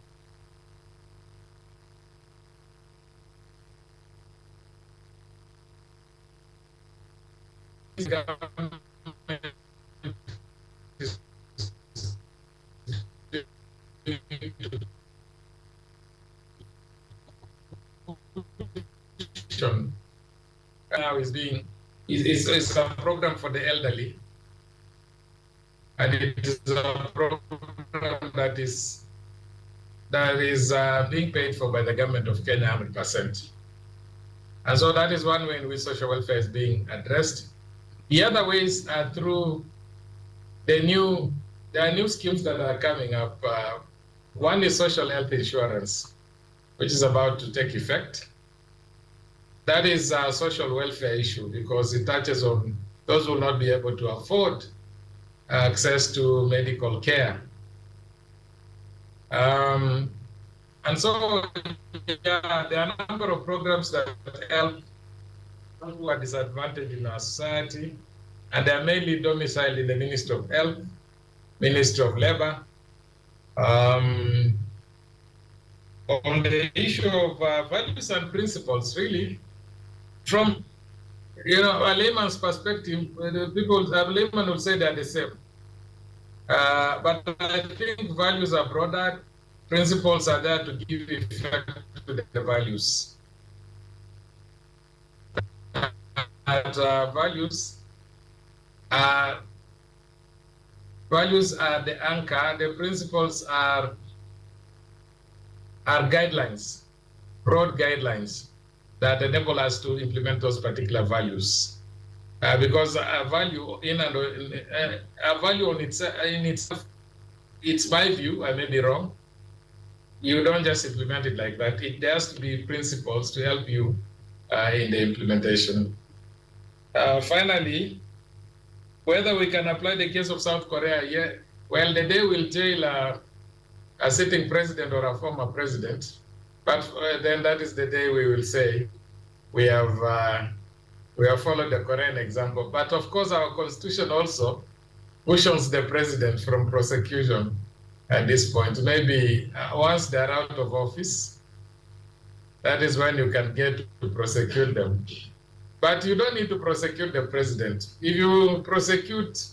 now is a program for the elderly, and it is a program that is being paid for by the government of Kenya 100%. And so that is one way in which social welfare is being addressed. The other ways are through there are new schemes that are coming up. One is social health insurance, which is about to take effect. That is a social welfare issue because it touches on those who will not be able to afford access to medical care. And so yeah, there are a number of programs that help those who are disadvantaged in our society, and they are mainly domiciled in the Ministry of Health, Ministry of Labor. On the issue of values and principles, really, from a layman's perspective, a layman will say they're the same. But I think values are broader. Principles are there to give effect to the values. And values are the anchor. The principles are guidelines, broad guidelines that enable us to implement those particular values. Because a value on itself, it's my view, I may be wrong. You don't just implement it like that. There has to be principles to help you in the implementation. Finally, whether we can apply the case of South Korea, yeah, well, the day we'll jail a sitting president or a former president, but then that is the day we will say we have followed the Korean example. But of course, our constitution also cushions the president from prosecution at this point. Maybe once they're out of office, that is when you can get to prosecute them. But you don't need to prosecute the president. If you prosecute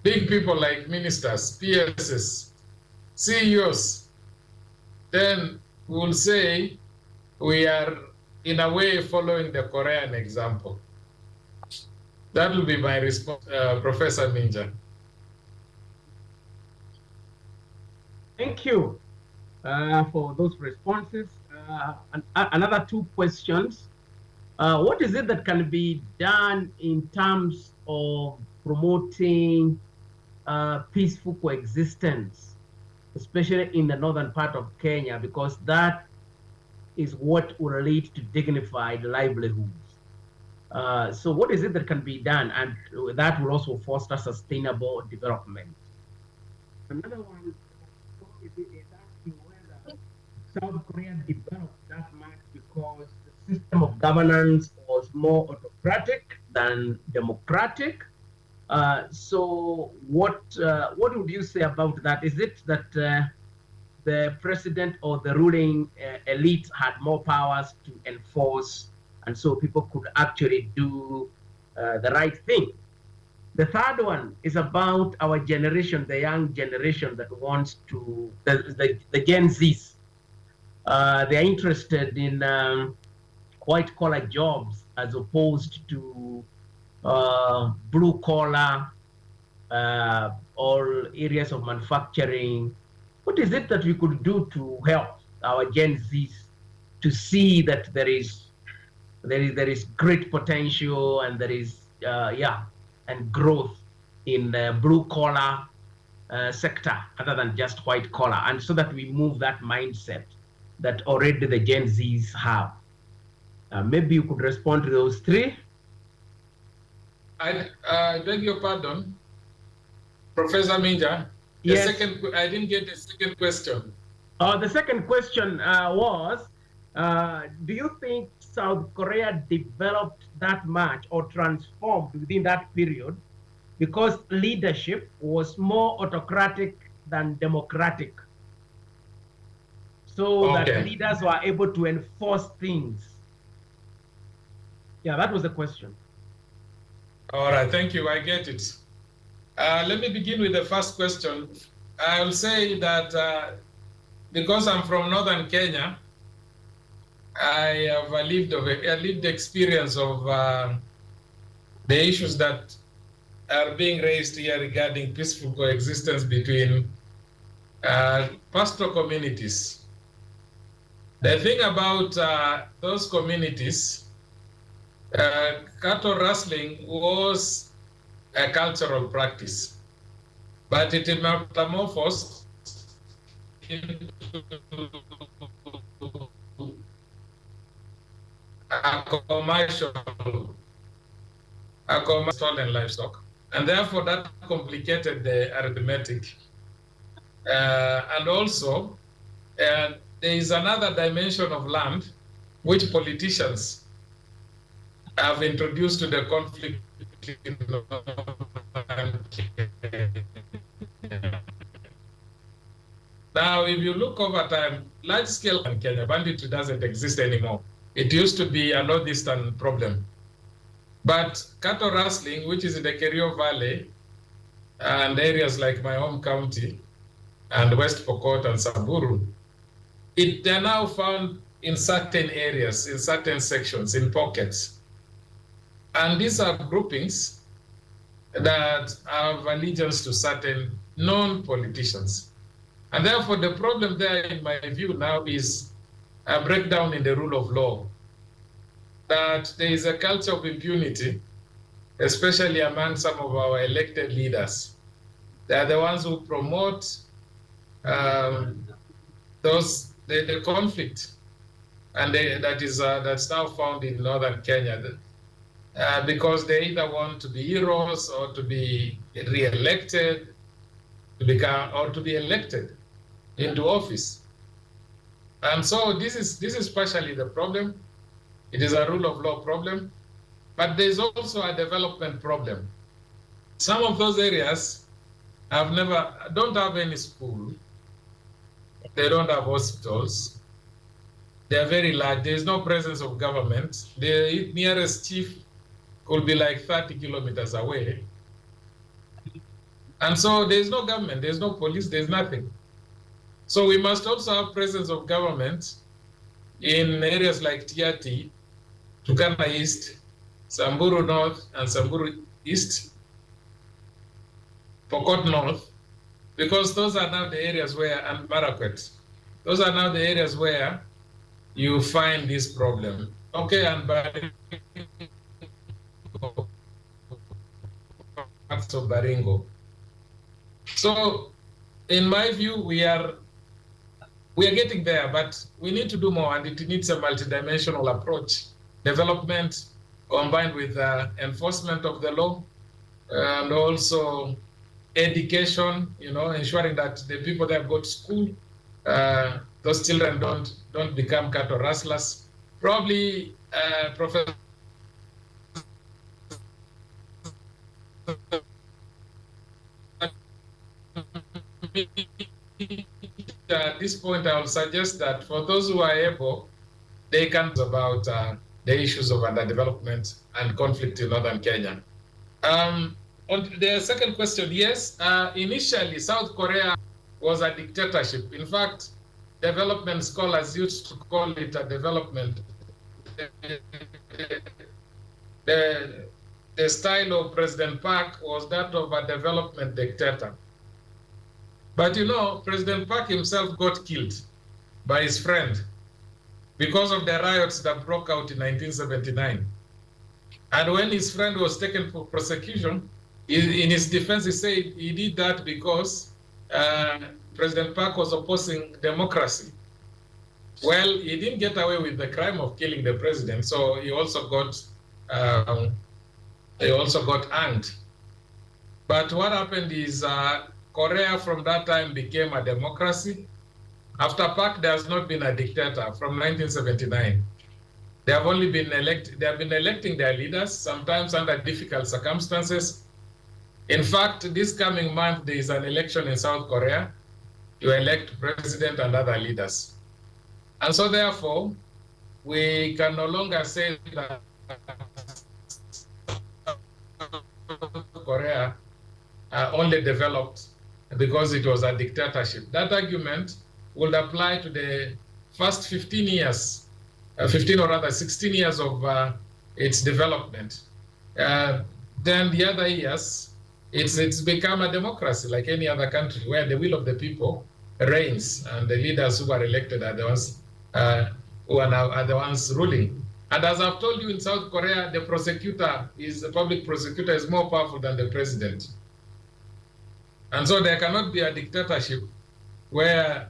big people like ministers, PSs, CEOs, then we'll say we are in a way following the Korean example. That will be my response, Professor Minja. Thank you for those responses. Another two questions. What is it that can be done in terms of promoting peaceful coexistence, especially in the northern part of Kenya, because that is what will lead to dignified livelihoods. So what is it that can be done, and that will also foster sustainable development? Another one is asking whether South Korea developed that much because the system of governance was more autocratic than democratic. So what would you say about that? Is it that the president or the ruling elite had more powers to enforce, and so people could actually do the right thing? The third one is about our generation, the young generation that wants to, the Gen Zs. They're interested in white collar jobs as opposed to blue collar or areas of manufacturing. What is it that we could do to help our Gen Zs to see that there is great potential and there is and growth in the blue collar sector other than just white collar, and so that we move that mindset that already the Gen Zs have? Maybe you could respond to those three. I beg your pardon, Professor Minja. Yes. I didn't get the second question. The second question was, do you think South Korea developed that much or transformed within that period because leadership was more autocratic than democratic? So that leaders were able to enforce things. Yeah, that was the question. All right, thank you. I get it. Let me begin with the first question. I'll say that because I'm from northern Kenya, I have a lived experience of the issues that are being raised here regarding peaceful coexistence between pastoral communities. The thing about those communities, cattle rustling was a cultural practice, but it metamorphosed into a commercial stolen livestock, and therefore that complicated the arithmetic. And also, there is another dimension of land which politicians have introduced to the conflict. Now, if you look over time, large-scale in Kenya, banditry doesn't exist anymore. It used to be a northeastern problem. But cattle rustling, which is in the Kerio Valley and areas like my home county and West Pokot and Samburu, they're now found in certain areas, in certain sections, in pockets. And these are groupings that have allegiance to certain non-politicians. And therefore, the problem there, in my view now, is a breakdown in the rule of law. That there is a culture of impunity, especially among some of our elected leaders. They are the ones who promote the conflict, and that's now found in northern Kenya, because they either want to be heroes or to be re-elected, to be elected into office. And so this is partially the problem. It is a rule of law problem, but there's also a development problem. Some of those areas don't have any school. They don't have hospitals. They are very large. There is no presence of government. The nearest chief could be like 30 kilometers away. And so there's no government, there's no police, there's nothing. So we must also have presence of government in areas like Tiati, Turkana East, Samburu North, and Samburu East, Pokot North, because those are now the areas where, and Marakwet, those are now the areas where you find this problem. Okay, and Baringo, parts of Baringo. So, in my view, we are getting there, but we need to do more, and it needs a multidimensional approach. Development combined with enforcement of the law, and also education, ensuring that the people that go to school, those children don't become cattle rustlers. Probably, Professor, at this point, I will suggest that for those who are able, they can about the issues of underdevelopment and conflict in northern Kenya. On the second question, yes, initially South Korea was a dictatorship. In fact, development scholars used to call it a development. The style of President Park was that of a development dictator. But President Park himself got killed by his friend because of the riots that broke out in 1979. And when his friend was taken for prosecution, in his defense, he said he did that because President Park was opposing democracy. Well, he didn't get away with the crime of killing the president, so he also got hanged. But what happened is Korea from that time became a democracy. After Park, there has not been a dictator from 1979. They have only been electing their leaders, sometimes under difficult circumstances. In fact, this coming month, there is an election in South Korea to elect president and other leaders. And so therefore, we can no longer say that Korea only developed because it was a dictatorship. That argument would apply to the first 15 years, 15 or rather 16 years of its development. Then the other years, it's become a democracy like any other country where the will of the people reigns and the leaders who are elected are the ones who are the ones ruling. And as I've told you, in South Korea, the public prosecutor is more powerful than the president. And so there cannot be a dictatorship where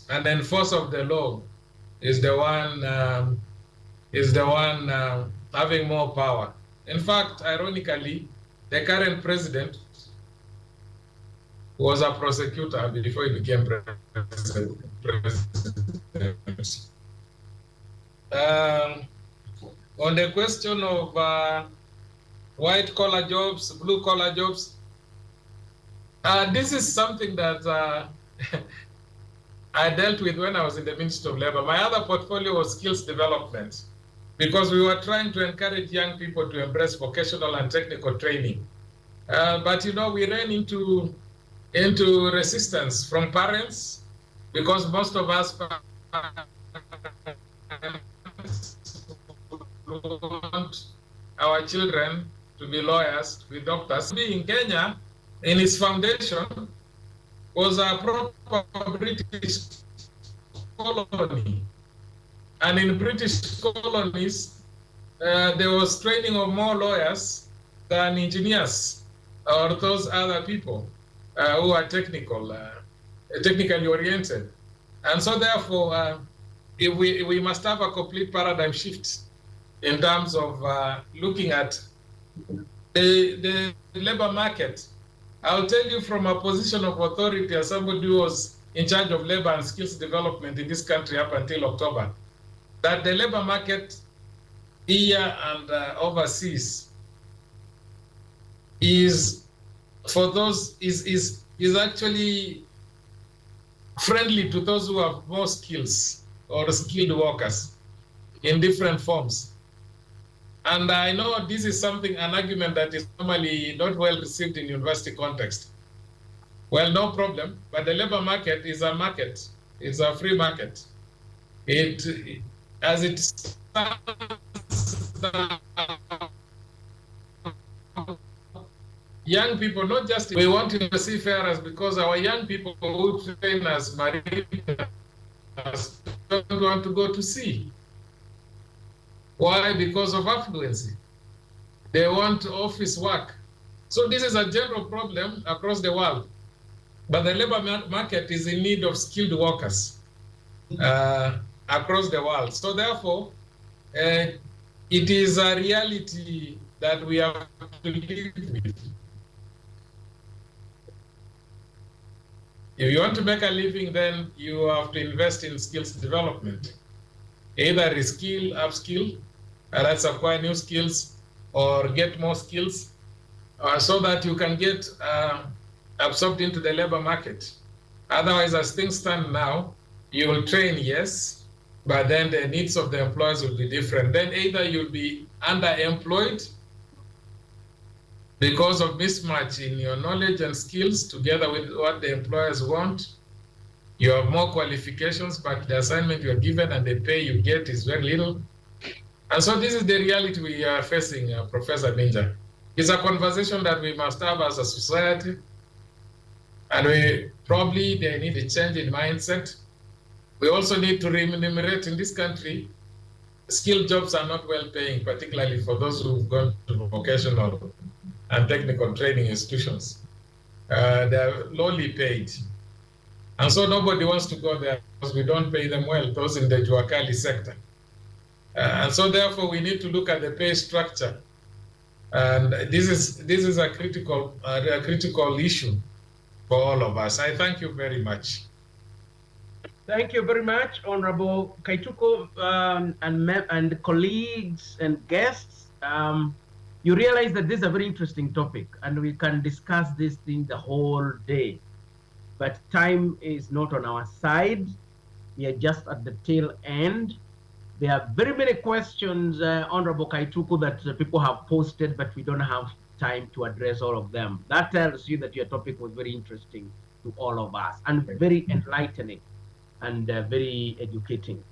an enforcer of the law is the one having more power. In fact, ironically, the current president was a prosecutor before he became president. On the question of white-collar jobs, blue-collar jobs, this is something that I dealt with when I was in the Ministry of Labor. My other portfolio was skills development, because we were trying to encourage young people to embrace vocational and technical training. But we ran into resistance from parents, because most of us want our children to be lawyers, to be doctors. In Kenya, in its foundation, was a proper British colony. And in British colonies, there was training of more lawyers than engineers or those other people who are technically oriented. And so therefore, we must have a complete paradigm shift in terms of looking at the labor market. I'll tell you from a position of authority as somebody who was in charge of labor and skills development in this country up until October, that the labor market here and overseas is actually friendly to those who have more skills or skilled workers in different forms. And I know this is an argument that is normally not well received in university context. Well, no problem, but the labor market is a market. It's a free market. As it stands, young people, not just we want to be seafarers, because our young people who train as mariners don't want to go to sea. Why? Because of affluency. They want office work. So this is a general problem across the world. But the labor market is in need of skilled workers across the world. So therefore, it is a reality that we have to live with. If you want to make a living, then you have to invest in skills development. Either reskill, upskill, that's acquire new skills, or get more skills, so that you can get absorbed into the labor market. Otherwise, as things stand now, you will train, yes, but then the needs of the employers will be different. Then either you'll be underemployed because of mismatch in your knowledge and skills together with what the employers want. You have more qualifications, but the assignment you are given and the pay you get is very little. And so this is the reality we are facing, Professor Ninja. It's a conversation that we must have as a society, and they need a change in mindset. We also need to remunerate in this country. Skilled jobs are not well paying, particularly for those who've gone to vocational and technical training institutions. They're lowly paid. And so nobody wants to go there because we don't pay them well, those in the Juakali sector. And so therefore we need to look at the pay structure. And this is a critical issue for all of us. I thank you very much. Thank you very much, Honorable Kaituko, and colleagues and guests. You realize that this is a very interesting topic, and we can discuss this thing the whole day. But time is not on our side. We are just at the tail end. There are very many questions, Honorable Kaituku, that people have posted, but we don't have time to address all of them. That tells you that your topic was very interesting to all of us and very enlightening and very educating.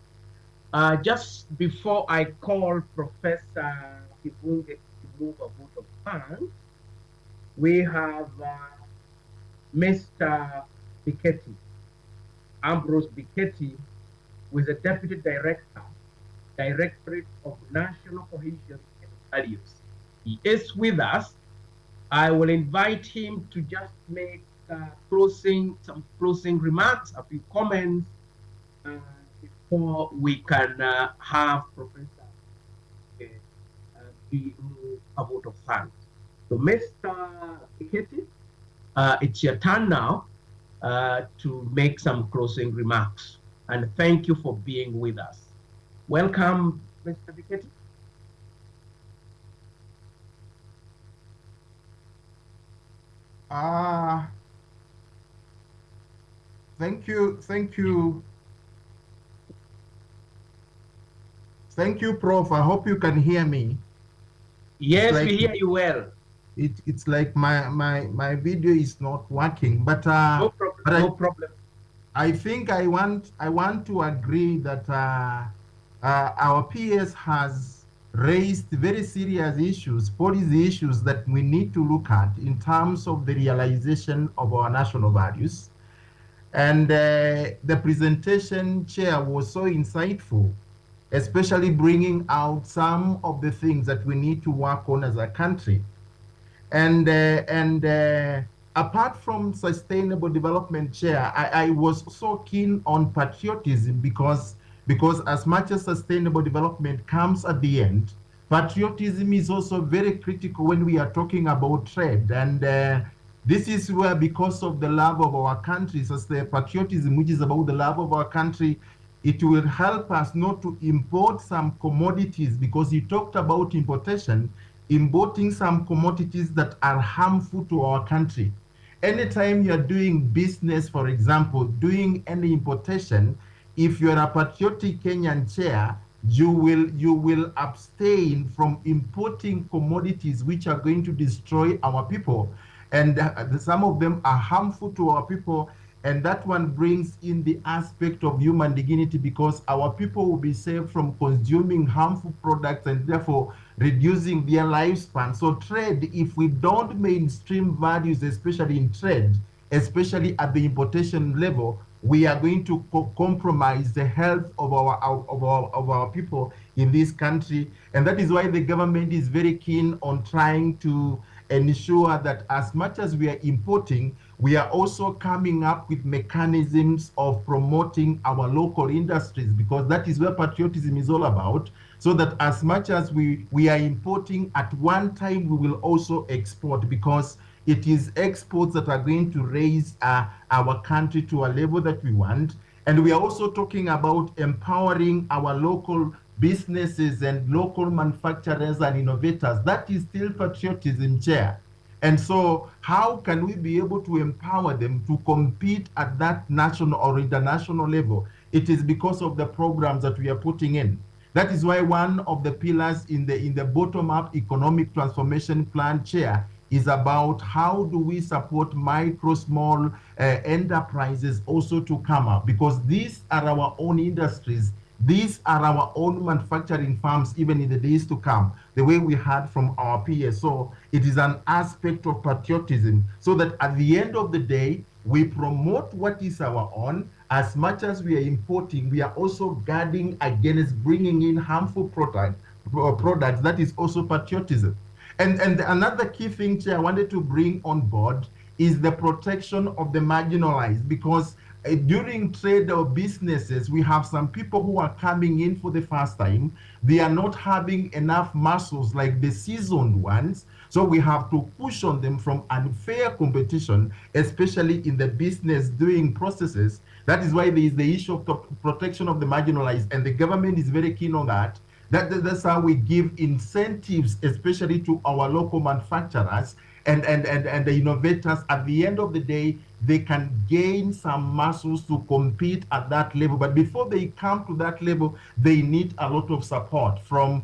Just before I call Professor Kibunge to move a vote of thanks, we have Mr. Biketi, Ambrose Biketi, who is the Deputy Director, Directorate of National Cohesion and Values. He is with us. I will invite him to just make some closing remarks, a few comments, before we can have Professor give a vote of thanks. So, Mr. Biketi, it's your turn now to make some closing remarks. And thank you for being with us. Welcome, Mr. Biketi. Thank you, Prof. I hope you can hear me. Yes, we hear you well. It's like my video is not working, but no problem. I think I want to agree that our PS has raised very serious issues, policy issues that we need to look at in terms of the realization of our national values. And the presentation, Chair, was so insightful, especially bringing out some of the things that we need to work on as a country. And apart from sustainable development, Chair, I was so keen on patriotism because as much as sustainable development comes at the end, patriotism is also very critical when we are talking about trade. And this is where, because of the love of our country, so the patriotism, which is about the love of our country, it will help us not to import some commodities, because you talked about importing some commodities that are harmful to our country. Anytime you're doing business, for example, doing any importation, if you're a patriotic Kenyan, Chair, you will abstain from importing commodities which are going to destroy our people. And some of them are harmful to our people. And that one brings in the aspect of human dignity, because our people will be saved from consuming harmful products and therefore reducing their lifespan. So trade, if we don't mainstream values, especially in trade, especially at the importation level, we are going to compromise the health of our people in this country. And that is why the government is very keen on trying to ensure that as much as we are importing, we are also coming up with mechanisms of promoting our local industries, because that is where patriotism is all about, so that as much as we are importing, at one time we will also export, because It is exports that are going to raise our country to a level that we want. And we are also talking about empowering our local businesses and local manufacturers and innovators. That is still patriotism, Chair. And so how can we be able to empower them to compete at that national or international level? It is because of the programs that we are putting in. That is why one of the pillars in the bottom-up economic transformation plan, Chair, is about how do we support micro, small enterprises also to come up, because these are our own industries. These are our own manufacturing farms, even in the days to come, the way we heard from our peers. So it is an aspect of patriotism, so that at the end of the day, we promote what is our own. As much as we are importing, we are also guarding against bringing in harmful products. That is also patriotism. And another key thing, Chair, I wanted to bring on board is the protection of the marginalized, because during trade or businesses, we have some people who are coming in for the first time. They are not having enough muscles like the seasoned ones. So we have to push on them from unfair competition, especially in the business doing processes. That is why there is the issue of the protection of the marginalized, and the government is very keen on that. That's how we give incentives, especially to our local manufacturers and the innovators. At the end of the day, they can gain some muscles to compete at that level. But before they come to that level, they need a lot of support from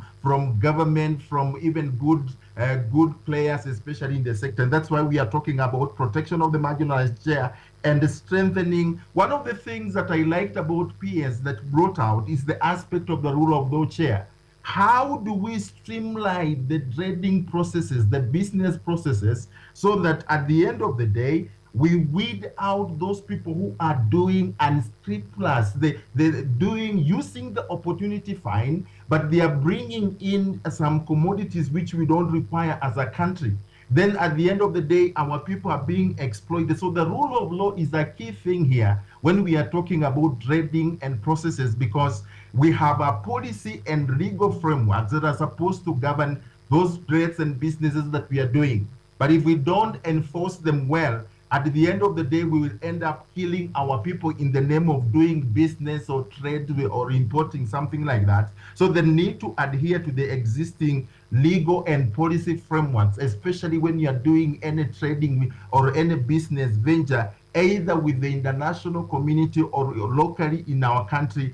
government, from even good players, especially in the sector. And that's why we are talking about protection of the marginalized, Chair, and strengthening. One of the things that I liked about PS that brought out is the aspect of the rule of law, Chair. How do we streamline the trading processes, the business processes, so that at the end of the day, we weed out those people who are doing unscrupulous, they're doing, using the opportunity fine, but they are bringing in some commodities which we don't require as a country. Then at the end of the day, our people are being exploited. So the rule of law is a key thing here when we are talking about trading and processes, because we have a policy and legal frameworks that are supposed to govern those trades and businesses that we are doing. But if we don't enforce them well, at the end of the day, we will end up killing our people in the name of doing business or trade or importing something like that. So they need to adhere to the existing legal and policy frameworks, especially when you are doing any trading or any business venture, either with the international community or locally in our country.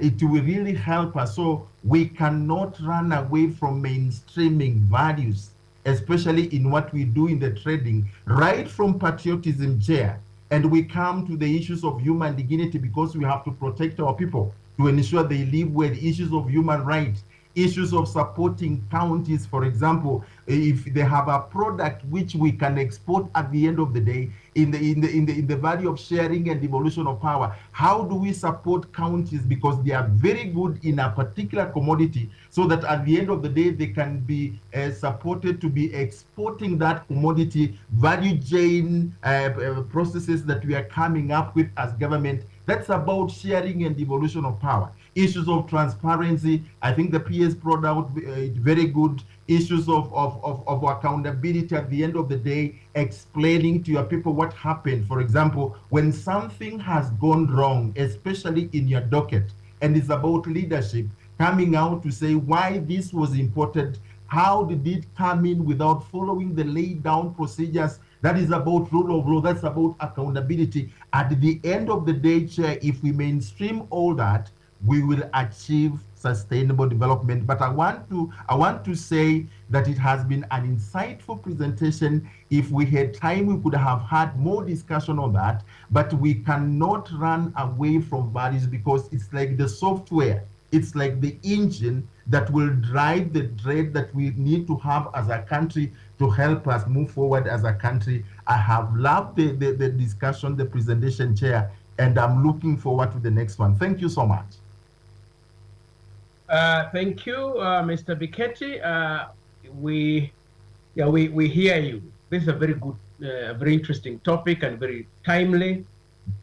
It will really help us. So we cannot run away from mainstreaming values, especially in what we do in the trading, right from patriotism, Chair. And we come to the issues of human dignity, because we have to protect our people to ensure they live well, issues of human rights, issues of supporting counties. For example, if they have a product which we can export at the end of the day, in the value of sharing and devolution of power, how do we support counties, because they are very good in a particular commodity, so that at the end of the day they can be supported to be exporting that commodity, value chain processes that we are coming up with as government. That's about sharing and devolution of power. Issues of transparency, I think the PS brought out very good. Issues of accountability at the end of the day, explaining to your people what happened. For example, when something has gone wrong, especially in your docket, and it's about leadership, coming out to say why this was imported, how did it come in without following the laid down procedures. That is about rule of law. That's about accountability. At the end of the day, Chair, if we mainstream all that, we will achieve sustainable development. But I want to say that it has been an insightful presentation. If we had time, we could have had more discussion on that, but we cannot run away from values, because it's like the software, it's like the engine that will drive the trade that we need to have as a country to help us move forward as a country. I have loved the discussion, the presentation, Chair, and I'm looking forward to the next one. Thank you so much. Thank you, Mr. Biketi. We hear you. This is a very good, very interesting topic, and very timely,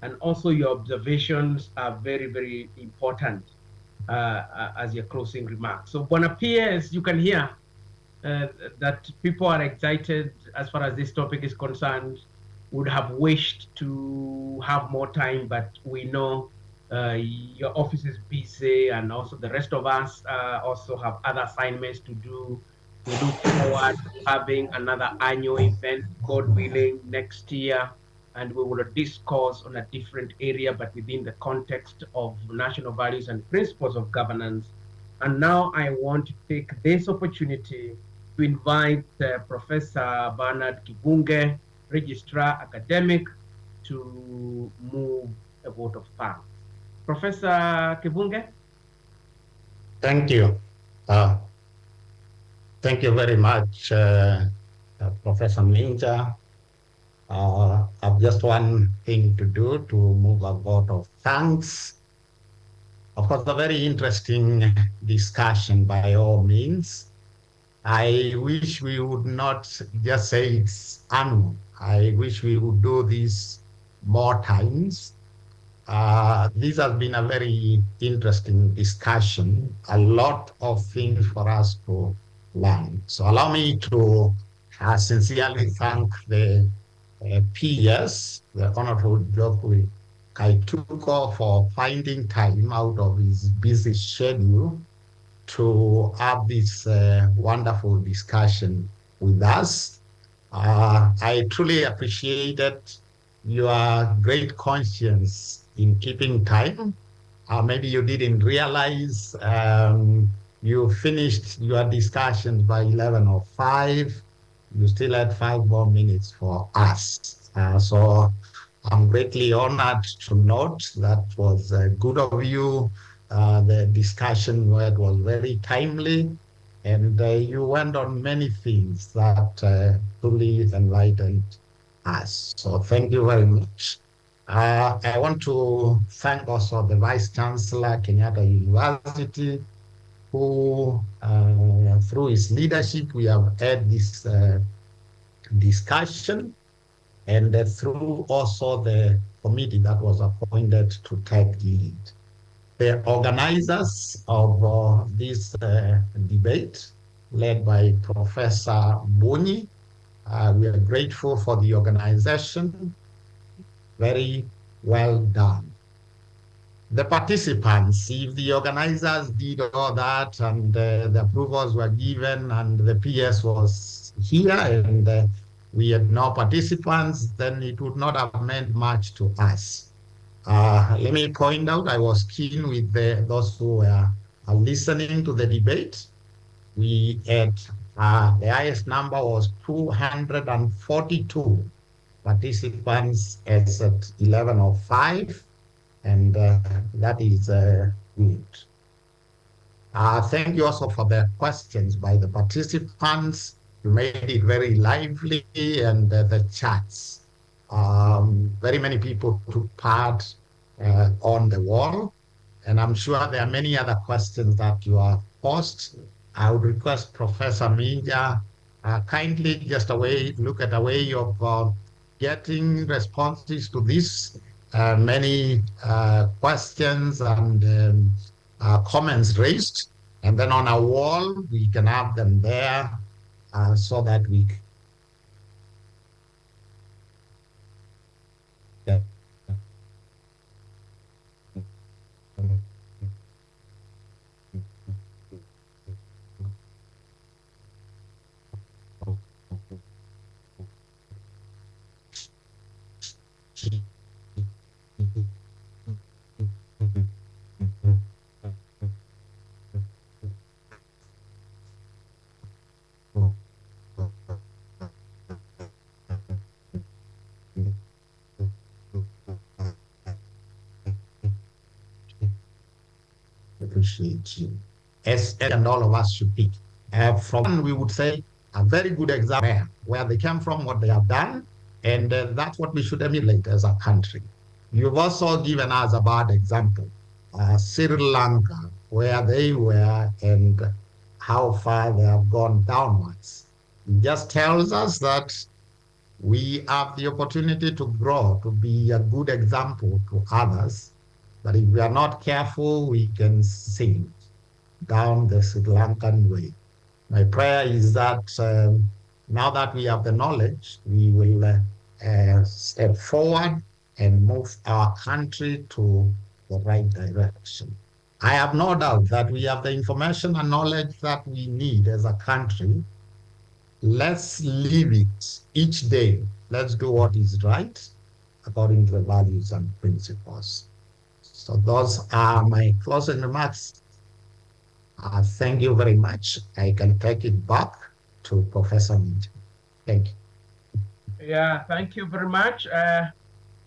and also your observations are very, very important as your closing remarks. So, Bwana PS, you can hear. that people are excited as far as this topic is concerned, would have wished to have more time, but we know your office is busy, and also the rest of us also have other assignments to do. We look forward to having another annual event, God willing, next year, and we will discuss on a different area, but within the context of national values and principles of governance. And now I want to take this opportunity to invite Professor Bernard Kibunge, Registrar Academic, to move a vote of thanks. Professor Kibunge? Thank you. Thank you very much, Professor Minja. I've just one thing to do to move a vote of thanks. Of course, a very interesting discussion by all means. I wish we would not just say it's annual. I wish we would do this more times. This has been a very interesting discussion, a lot of things for us to learn. So allow me to sincerely thank the PS, the Honorable Geoffrey Kaituko, for finding time out of his busy schedule to have this wonderful discussion with us. I truly appreciated your great conscience in keeping time. Maybe you didn't realize you finished your discussions by 11:05. You still had 5 more minutes for us. So I'm greatly honored to note that was good of you. The discussion was very timely, and you went on many things that truly enlightened us. So thank you very much. I want to thank also the Vice Chancellor, Kenyatta University, who through his leadership, we have had this discussion, and through also the committee that was appointed to take lead. The organizers of this debate, led by Professor Boni, we are grateful for the organization. Very well done. The participants, if the organizers did all that and the approvals were given and the PS was here and we had no participants, then it would not have meant much to us. Let me point out, I was keen with those who were listening to the debate. We had, the highest number was 242 participants as at 11:05, and that is good. Thank you also for the questions by the participants. You made it very lively, and the chats. Very many people took part on the wall, and I'm sure there are many other questions that you have posed. I would request Professor Minja kindly just look at a way of getting responses to these many questions and comments raised. And then on our wall, we can have them there so that we can appreciate you, as and all of us should be. From we would say a very good example where they came from, what they have done, and that's what we should emulate as a country. You've also given us a bad example, Sri Lanka, where they were and how far they have gone downwards. It just tells us that we have the opportunity to grow, to be a good example to others. But if we are not careful, we can sink down the Sri Lankan way. My prayer is that now that we have the knowledge, we will step forward and move our country to the right direction. I have no doubt that we have the information and knowledge that we need as a country. Let's live it each day. Let's do what is right according to the values and principles. So those are my closing remarks. Thank you very much. I can take it back to Professor Minja. Thank you. Yeah, thank you very much.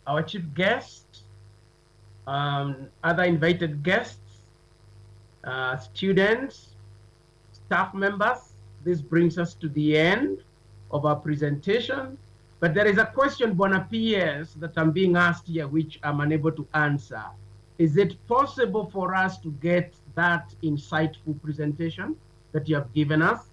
Our chief guest, other invited guests, students, staff members. This brings us to the end of our presentation. But there is a question, Bona PS, that I'm being asked here, which I'm unable to answer. Is it possible for us to get that insightful presentation that you have given us?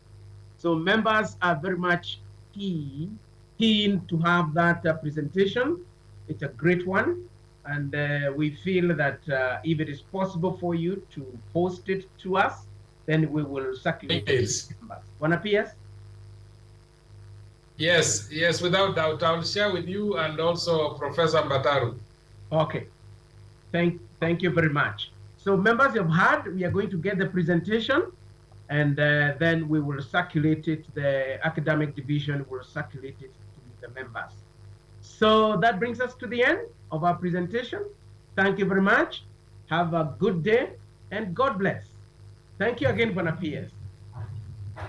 So members are very much keen to have that presentation. It's a great one. And we feel that if it is possible for you to post it to us, then we will circulate it. Bona PS? Yes, yes, without doubt. I'll share with you and also Professor Mbataru. Okay. Thank you very much. So members, you've heard, we are going to get the presentation, and then we will circulate it. The academic division will circulate it to the members. So that brings us to the end of our presentation. Thank you very much. Have a good day, and God bless. Thank you again, Bona PS.